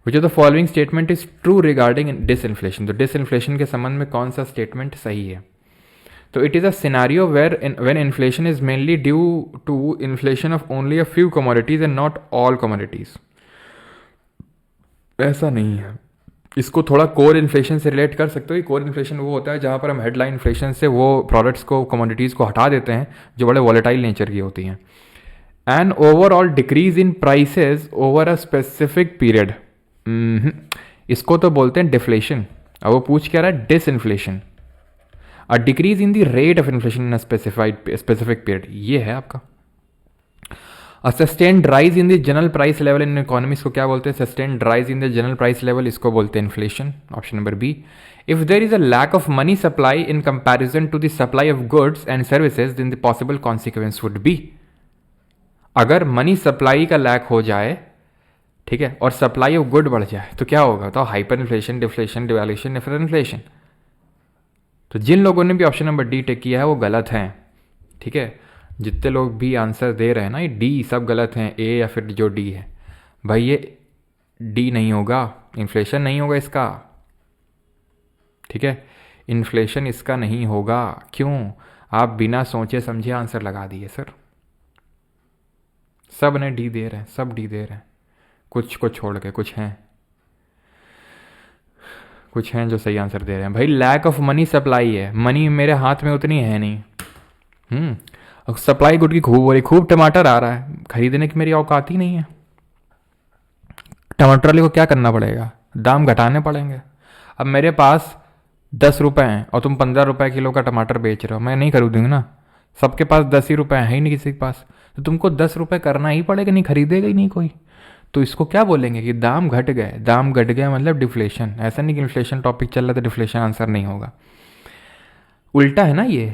Which of the following statement is true regarding disinflation, तो डिसइन्फ्लेशन के संबंध में कौन सा स्टेटमेंट सही है। तो it is a scenario where when inflation is mainly due to inflation of only a few commodities and not all commodities. ऐसा नहीं है, इसको थोड़ा कोर इन्फ्लेशन से रिलेट कर सकते हो। ये कोर इन्फ्लेशन वो होता है जहाँ पर हम हेडलाइन इन्फ्लेशन से वो प्रोडक्ट्स को, कमोडिटीज़ को हटा देते हैं जो बड़े वॉलेटाइल नेचर की होती हैं। An overall decrease in prices over a specific period, इसको तो बोलते हैं डिफ्लेशन। अब वो पूछ क्या रहा है, disinflation. A decrease in the rate of inflation in a specific period, ये है आपका। A sustained rise in the general price level in economy, इसको क्या बोलते हैं, sustained rise in the general price level, इसको बोलते हैं inflation. Option number B. If there is a lack of money supply in comparison to the supply of goods and services then the possible consequence would B. अगर मनी सप्लाई का लैक हो जाए, ठीक है, और सप्लाई ऑफ गुड बढ़ जाए तो क्या होगा, तो हाइपर इन्फ्लेशन, डिफ्लेशन, डिवैल्यूएशन, फिर इन्फ्लेशन। तो जिन लोगों ने भी ऑप्शन नंबर डी टेक किया है वो गलत हैं, ठीक है, जितने लोग भी आंसर दे रहे हैं ना ये डी सब गलत हैं, ए या फिर जो डी है भाई, ये डी नहीं होगा, इन्फ्लेशन नहीं होगा इसका, ठीक है, इन्फ्लेशन इसका नहीं होगा। क्यों, आप बिना सोचे समझे आंसर लगा दिए सर, सब ने डी दे रहे हैं, सब डी दे रहे हैं, कुछ को छोड़ के कुछ हैं जो सही आंसर दे रहे हैं। भाई लैक ऑफ मनी सप्लाई है, मनी मेरे हाथ में उतनी है नहीं, सप्लाई गुड की खूब हो रही, खूब टमाटर आ रहा है, खरीदने की मेरी औकात ही नहीं है। टमाटर वाले को क्या करना पड़ेगा, दाम घटाने पड़ेंगे। अब मेरे पास 10 रुपये हैं और तुम 15 रुपये किलो का टमाटर बेच रहे हो, मैं नहीं खरीदूंगी ना, सबके पास 10 ही रुपये है ही नहीं किसी के पास, तो तुमको 10 रुपये करना ही पड़ेगा, नहीं खरीदेगा ही नहीं कोई। तो इसको क्या बोलेंगे कि दाम घट गए, दाम घट गया मतलब डिफ्लेशन। ऐसा नहीं कि इन्फ्लेशन टॉपिक चल रहा है तो डिफ्लेशन आंसर नहीं होगा, उल्टा है ना ये,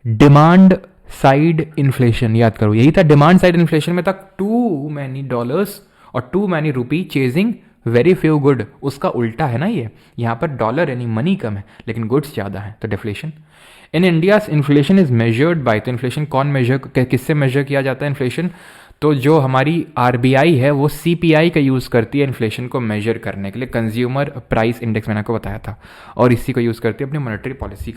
डिमांड साइड इन्फ्लेशन, याद करो यही था। डिमांड साइड इन्फ्लेशन में था टू मैनी डॉलर्स और too many rupee chasing very few good, उसका उल्टा है ना ये। यहाँ पर डॉलर यानी मनी कम है लेकिन गुड्स ज़्यादा है, तो deflation. In India inflation is measured by, तो इन्फ्लेशन कौन मेजर, किससे मेजर किया जाता है इन्फ्लेशन, तो जो हमारी आरबीआई है वो सीपीआई का यूज़ करती है इन्फ्लेशन को मेजर करने के लिए, कंज्यूमर प्राइस इंडेक्स मैंने आपको बताया था, और इसी को यूज़ करती है अपनी मॉनेटरी पॉलिसी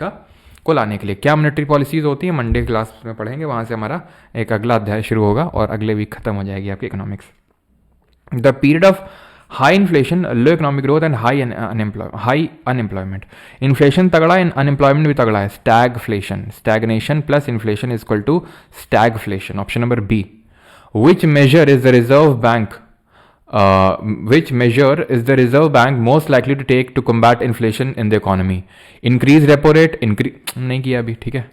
को लाने के लिए। क्या मॉनेटरी पॉलिसीज़ होती है मंडे क्लास में पढ़ेंगे, वहाँ से हमारा एक अगला अध्याय शुरू होगा और अगले वीक खत्म हो जाएगी आपकी economics. The period of high inflation, low economic growth and high unemployment, inflation तगड़ा है, अनएम्प्लॉयमेंट भी तगड़ा है, stagflation, stagnation plus inflation is equal to stagflation. Option number B. Which measure is the Reserve Bank most likely to take to combat inflation in the economy? Increase repo rate, नहीं किया अभी, ठीक है,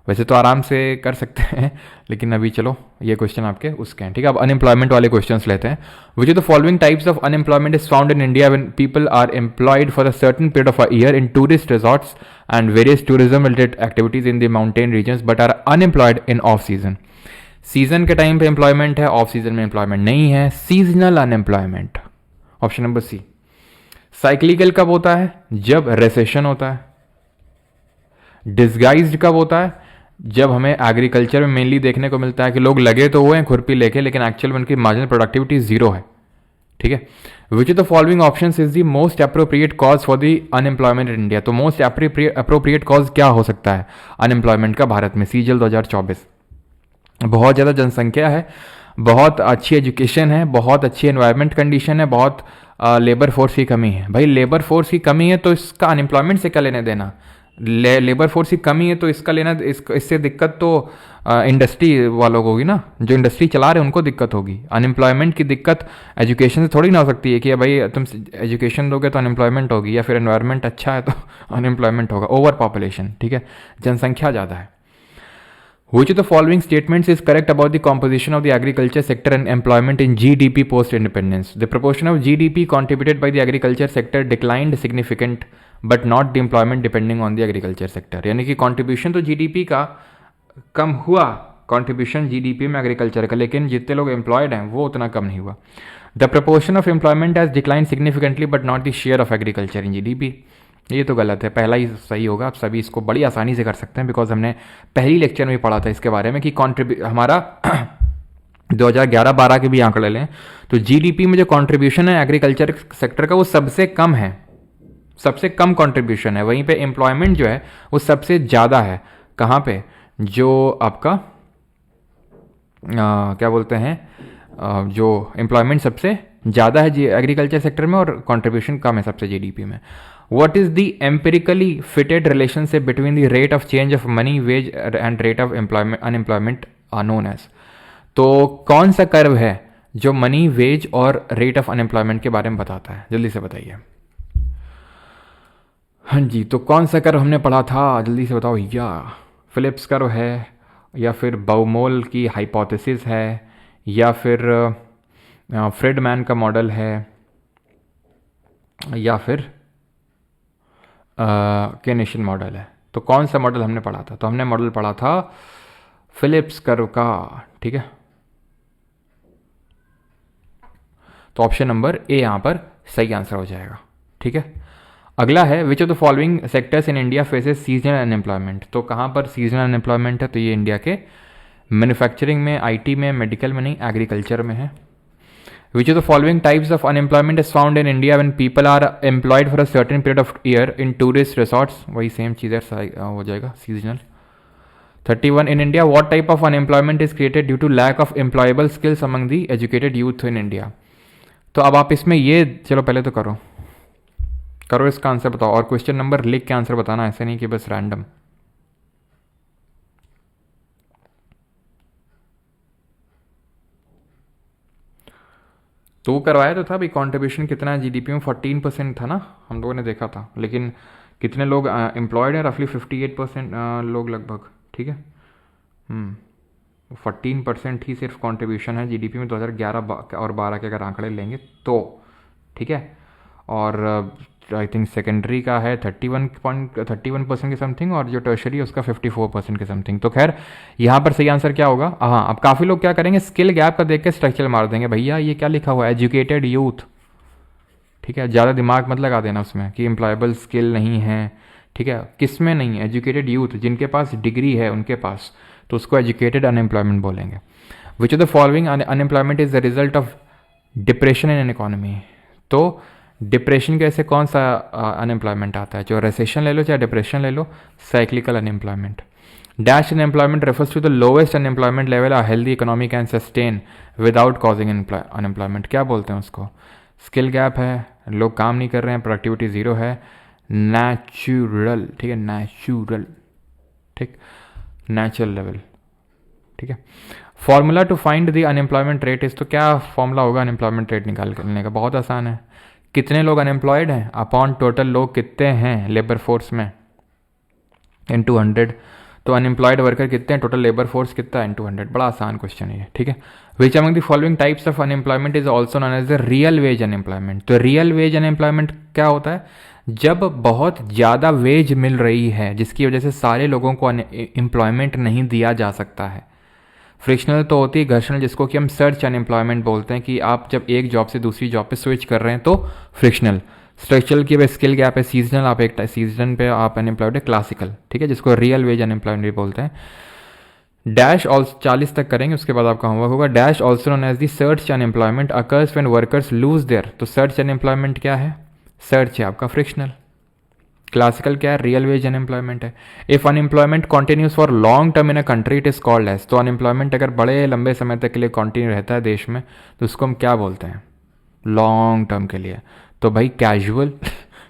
वैसे तो आराम से कर सकते हैं लेकिन अभी चलो ये क्वेश्चन आपके उसके हैं, ठीक है। अब अनएम्प्लॉयमेंट वाले क्वेश्चंस लेते हैं। Which of the following types of unemployment is found in India when people are employed for a certain period of a year in tourist resorts and various tourism related activities in the mountain regions but are unemployed in off season? Season के टाइम पे एम्प्लॉयमेंट है, ऑफ सीजन में एम्प्लॉयमेंट नहीं है, seasonal unemployment. Option number C. Cyclical कब होता है? जब रेसेशन होता है। डिस्गाइज्ड कब होता है? जब हमें एग्रीकल्चर में मेनली देखने को मिलता है कि लोग लगे तो हुए हैं खुरपी लेके, लेकिन एक्चुअल में उनकी मार्जिनल प्रोडक्टिविटी जीरो है। ठीक है। Which of the following options is the most appropriate cause for the unemployment in India? तो मोस्ट अप्रोप्रिएट कॉज क्या हो सकता है अनएम्प्लॉयमेंट का भारत में? सीजीएल 2024। बहुत ज़्यादा जनसंख्या है, बहुत अच्छी एजुकेशन है, बहुत अच्छी एनवायरनमेंट कंडीशन है, बहुत लेबर फोर्स की कमी है। भाई लेबर फोर्स की कमी है तो इसका अनएम्प्लॉयमेंट से क्या लेने देना? लेबर फोर्स की कमी है तो इसका लेना इससे दिक्कत तो इंडस्ट्री वालों को होगी ना, जो इंडस्ट्री चला रहे हैं उनको दिक्कत होगी। अनएम्प्लॉयमेंट की दिक्कत एजुकेशन से थोड़ी ना हो सकती है कि भाई तुम एजुकेशन दोगे तो अनएम्प्लॉयमेंट होगी, या फिर एनवायरनमेंट अच्छा है तो अनएम्प्लॉयमेंट होगा। ओवर पॉपुलेशन, ठीक है, जनसंख्या ज़्यादा है। Which of the following statements is correct about the composition of the agriculture sector and employment in GDP post-independence? The proportion of GDP contributed by the agriculture sector declined significant, but not the employment depending on the agriculture sector. यानी कि contribution तो GDP का कम हुआ, contribution GDP में agriculture का, लेकिन जितने लोग employed हैं वो उतना कम नहीं हुआ। The proportion of employment has declined significantly, but not the share of agriculture in GDP. ये तो गलत है, पहला ही सही होगा। आप सभी इसको बड़ी आसानी से कर सकते हैं, बिकॉज हमने पहली लेक्चर में पढ़ा था इसके बारे में कि हमारा 2011-12 के भी आंकड़े लें तो जीडीपी में जो कंट्रीब्यूशन है एग्रीकल्चर सेक्टर का वो सबसे कम है, सबसे कम कंट्रीब्यूशन है। वहीं पे एम्प्लॉयमेंट जो है वो सबसे ज़्यादा है। कहाँ पे? जो आपका क्या बोलते हैं, जो एम्प्लॉयमेंट सबसे ज़्यादा है जी एग्रीकल्चर सेक्टर में, और कंट्रीब्यूशन कम है सबसे जीडीपी में। What is the empirically fitted relationship between the rate of change of money, wage and rate of unemployment are known as? तो कौन सा कर्व है जो मनी, वेज और रेट ऑफ अनएम्प्लॉयमेंट के बारे में बताता है? जल्दी से बताइए। हाँ जी, तो कौन सा कर्व हमने पढ़ा था? जल्दी से बताओ भैया। फिलिप्स कर्व है, या फिर बाउमोल की हाइपोथेसिस है, या फिर फ्रेडमैन का मॉडल है, या फिर केनेशियन मॉडल है? तो कौन सा मॉडल हमने पढ़ा था? तो हमने मॉडल पढ़ा था फिलिप्स कर्व का। ठीक है, तो ऑप्शन नंबर ए यहाँ पर सही आंसर हो जाएगा। ठीक है, अगला है which of the following sectors in India faces seasonal unemployment? तो कहाँ पर सीजनल अनएम्प्लॉयमेंट है? तो ये इंडिया के मैन्युफैक्चरिंग में, आईटी में, मेडिकल में नहीं, एग्रीकल्चर में है। Which of the following types of unemployment is found in India when people are employed for a certain period of year in tourist resorts? वही सेम चीज़ हो जाएगा, seasonal. 31 in India, what type of unemployment is created due to lack of employable skills among the educated youth in India? तो अब आप इसमें ये, चलो पहले तो करो इसका आंसर बताओ, और क्वेश्चन नंबर लिख के आंसर बताना, ऐसे नहीं कि बस रैंडम। तो वो करवाया तो था भाई, कंट्रीब्यूशन कितना है जीडीपी में? 14% था ना, हम लोगों ने देखा था। लेकिन कितने लोग एम्प्लॉयड हैं? रफली 58% लोग लगभग। ठीक है, 14% ही सिर्फ कंट्रीब्यूशन है जीडीपी में 2011 और 12 के अगर आंकड़े लेंगे तो। ठीक है, और आई थिंक सेकेंडरी का है 31% के समथिंग, और जो टर्शरी है उसका 54% के समथिंग। तो खैर यहाँ पर सही आंसर क्या होगा? हाँ, अब काफ़ी लोग क्या करेंगे, स्किल गैप का देख के स्ट्रक्चर मार देंगे, भैया ये क्या लिखा हुआ है, एजुकेटेड यूथ। ठीक है, ज़्यादा दिमाग मत लगा देना उसमें कि एम्प्लॉयबल स्किल नहीं है। ठीक है, किस में नहीं है? एजुकेटेड यूथ, जिनके पास डिग्री है उनके पास, तो उसको एजुकेटेड अनएम्प्लॉयमेंट बोलेंगे। विच of the following unemployment is the result of depression in an economy? तो डिप्रेशन के ऐसे कौन सा अनएम्प्लॉयमेंट आता है? जो रेसेशन ले लो चाहे डिप्रेशन ले लो, cyclical unemployment. Dash unemployment refers to the lowest unemployment level a healthy economy can sustain without causing unemployment. क्या बोलते हैं उसको? स्किल गैप है, लोग काम नहीं कर रहे हैं, प्रोडक्टिविटी ज़ीरो है, नेचुरल। ठीक है, नेचुरल, ठीक, नेचुरल लेवल। ठीक है, formula to find the unemployment rate is, तो क्या फॉर्मूला होगा अनएम्प्लॉयमेंट रेट निकालने का? बहुत आसान है, कितने लोग अनएम्प्लॉयड हैं अपॉन टोटल लोग कितने हैं लेबर फोर्स में, इनटू 100। तो अनएम्प्लॉयड वर्कर कितने हैं, टोटल लेबर फोर्स कितना है, इनटू 100। बड़ा आसान क्वेश्चन है ये। ठीक है, which among the following types of unemployment is also known as the real wage unemployment? तो रियल वेज अनएम्प्लॉयमेंट क्या होता है? जब बहुत ज़्यादा वेज मिल रही है जिसकी वजह से सारे लोगों को एम्प्लॉयमेंट नहीं दिया जा सकता है। फ्रिक्शनल तो होती है घर्षण, जिसको कि हम सर्च अनएम्प्लॉयमेंट बोलते हैं, कि आप जब एक जॉब से दूसरी जॉब पे स्विच कर रहे हैं तो फ्रिक्शनल। स्ट्रक्चरल की स्किल गैप है, सीजनल आप एक सीजन पे आप अनएम्प्लॉयड है, क्लासिकल, ठीक है, जिसको रियल वेज अनएम्प्लॉयड बोलते हैं। डैश ऑल्सो 40 तक करेंगे, उसके बाद आपका होमवर्क होगा। Dash also known as the search unemployment occurs when workers lose their. तो सर्च अनएम्प्लॉयमेंट क्या है? सर्च है आपका फ्रिक्शनल। क्लासिकल क्या है? रियल वेज अनएम्प्लॉयमेंट है। If unemployment continues for long term in a country it is called as. तो अनएम्प्लॉयमेंट अगर बड़े लंबे समय तक के लिए कंटिन्यू रहता है देश में तो उसको हम क्या बोलते हैं? लॉन्ग टर्म के लिए। तो भाई कैजुअल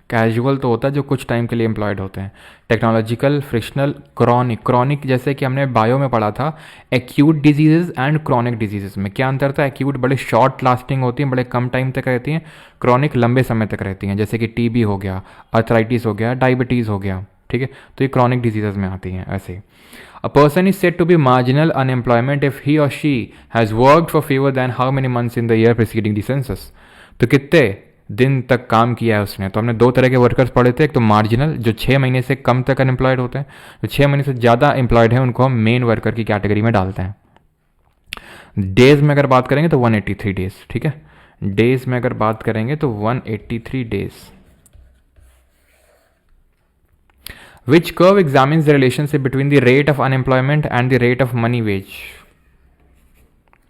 कैजुअल तो होता है जो कुछ टाइम के लिए एम्प्लॉयड होते हैं। Technological, frictional, chronic. क्रॉनिक जैसे कि हमने बायो में पढ़ा था, acute diseases and chronic diseases में क्या अंतर था? एक्यूट बड़े शॉर्ट लास्टिंग होती हैं, बड़े कम टाइम तक रहती हैं। क्रॉनिक लंबे समय तक रहती हैं, जैसे कि टीबी हो गया, अर्थराइटिस हो गया, डायबिटीज़ हो गया, ठीक है। तो ये क्रॉनिक डिजीजेज में आती हैं ऐसे ही। A person is said to be marginal unemployment if he or she has worked for fewer than how many months in the year preceding the census। तो कितने दिन तक काम किया है उसने? तो हमने दो तरह के वर्कर्स पढ़े थे, एक तो मार्जिनल जो 6 महीने से कम तक अनएम्प्लॉयड होते हैं, जो 6 महीने से ज़्यादा एम्प्लॉयड हैं उनको हम मेन वर्कर की कैटेगरी में डालते हैं। डेज में अगर बात करेंगे तो 183 डेज, ठीक है। डेज में अगर बात करेंगे तो 183 days. Which curve examines the relationship between the rate of unemployment and the rate of money wage?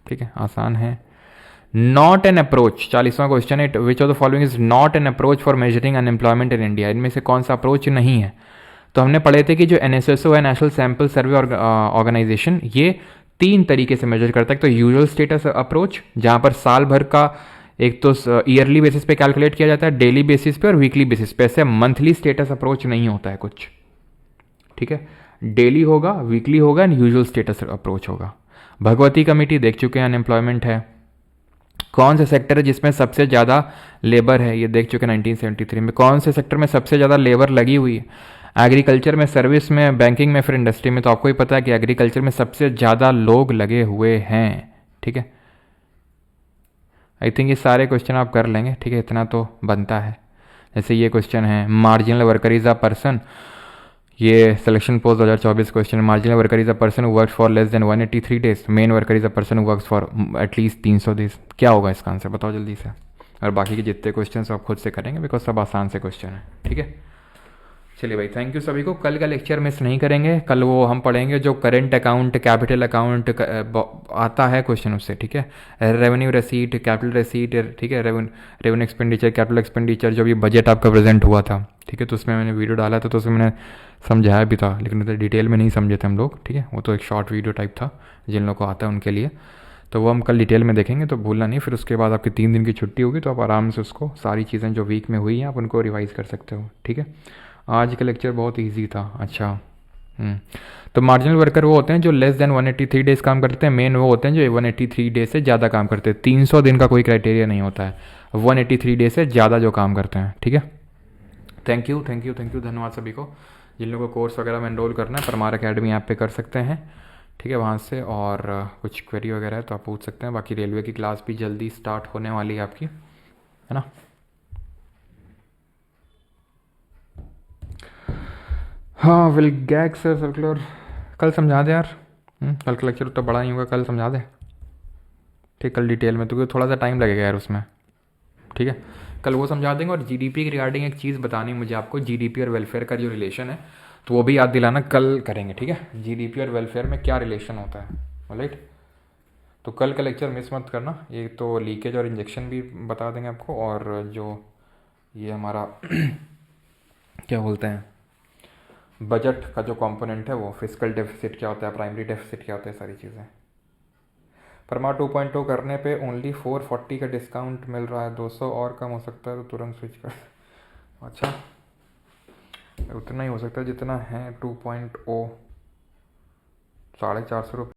ठीक है, आसान है। नॉट एन अप्रोच, 40वां क्वेश्चन है, which of the following is not an approach for measuring unemployment in India. इनमें से कौन सा अप्रोच नहीं है? तो हमने पढ़े थे कि जो एनएसएसओ है, नेशनल सैम्पल सर्वे ऑर्गेनाइजेशन, ये 3 तरीके से मेजर करता है। तो यूजुअल स्टेटस अप्रोच, जहाँ पर साल भर का एक तो ईयरली बेसिस पे कैलकुलेट किया जाता है, डेली बेसिस पे और वीकली बेसिस पे। ऐसे मंथली स्टेटस अप्रोच नहीं होता है कुछ, ठीक है। डेली होगा, वीकली होगा एंड यूजुअल स्टेटस अप्रोच होगा। भगवती कमेटी देख चुके हैं, अनएम्प्लॉयमेंट है। कौन सा सेक्टर है जिसमें सबसे ज़्यादा लेबर है? ये देख चुके हैं 1973 में। कौन से सेक्टर में सबसे ज़्यादा लेबर लगी हुई है? एग्रीकल्चर में, सर्विस में, बैंकिंग में, फिर इंडस्ट्री में। तो आपको ही पता है कि एग्रीकल्चर में सबसे ज़्यादा लोग लगे हुए हैं, ठीक है। आई थिंक ये सारे क्वेश्चन आप कर लेंगे, ठीक है, इतना तो बनता है। जैसे ये क्वेश्चन है, marginal worker is a person, ये selection post 2024 question. Marginal worker is a person who works for less than 183 days. Main worker is a person who works for at least 300 days. क्या होगा इसका आंसर? बताओ जल्दी से। और बाकी के जितने क्वेश्चन आप खुद से करेंगे, बिकॉज सब आसान से क्वेश्चन है, ठीक है। चलिए भाई, थैंक यू सभी को। कल का लेक्चर मिस नहीं करेंगे। कल वो हम पढ़ेंगे जो करंट अकाउंट, कैपिटल अकाउंट आता है क्वेश्चन उससे, ठीक है। रेवेन्यू रसीट, कैपिटल रसीट, ठीक है, रेवेन्यू एक्सपेंडिचर, कैपिटल एक्सपेंडिचर, जो भी बजट आपका प्रेजेंट हुआ था, ठीक है। तो उसमें मैंने वीडियो डाला था, तो उसमें मैंने समझाया भी था, लेकिन तो डिटेल में नहीं समझे थे हम लोग, ठीक है। वो तो एक शॉर्ट वीडियो टाइप था, जिन लोगों को आता है उनके लिए। तो वो हम कल डिटेल में देखेंगे, तो भूलना नहीं। फिर उसके बाद आपकी 3 दिन की छुट्टी होगी, तो आप आराम से उसको सारी चीज़ें जो वीक में हुई हैं आप उनको रिवाइज कर सकते हो, ठीक है। आज का लेक्चर बहुत इजी था। अच्छा, तो मार्जिनल वर्कर वो होते हैं जो लेस देन 183 डेज काम करते हैं। मेन वो होते हैं जो 183 डेज से ज़्यादा काम करते हैं। 300 दिन का कोई क्राइटेरिया नहीं होता है, 183 डेज से ज़्यादा जो काम करते हैं, ठीक है। Thank you, thank you, thank you, धन्यवाद सभी को। जिन लोगों को कोर्स वगैरह में एनरोल करना है, परमार अकेडमी ऐप पे कर सकते हैं, ठीक है, वहाँ से। और कुछ क्वेरी वगैरह है तो आप पूछ सकते हैं। बाकी रेलवे की क्लास भी जल्दी स्टार्ट होने वाली है आपकी, है ना। हाँ, विल गैग सर सर्कुलर कल समझा दे यार। कल का लेक्चर तो बड़ा नहीं होगा, कल समझा दे, ठीक, कल डिटेल में, तो क्योंकि थोड़ा सा टाइम लगेगा यार उसमें, ठीक है। कल वो समझा देंगे। और जीडीपी के रिगार्डिंग एक चीज़ बतानी मुझे आपको, जीडीपी और वेलफेयर का जो रिलेशन है, तो वो भी याद दिलाना, कल करेंगे, ठीक है। जीडीपी और वेलफेयर में क्या रिलेशन होता है, राइट। तो कल का लेक्चर मिस मत करना। ये तो लीकेज और इंजेक्शन भी बता देंगे आपको, और जो ये हमारा क्या बोलते हैं, बजट का जो कंपोनेंट है, वो फिस्कल डेफिसिट क्या होता है, प्राइमरी डेफिसिट क्या होता है, सारी चीज़ें। परमार 2.0 करने पे ओनली 440 का डिस्काउंट मिल रहा है, 200 और कम हो सकता है तो तुरंत स्विच कर। अच्छा, उतना ही हो सकता है जितना है 2.0, 450 रुपये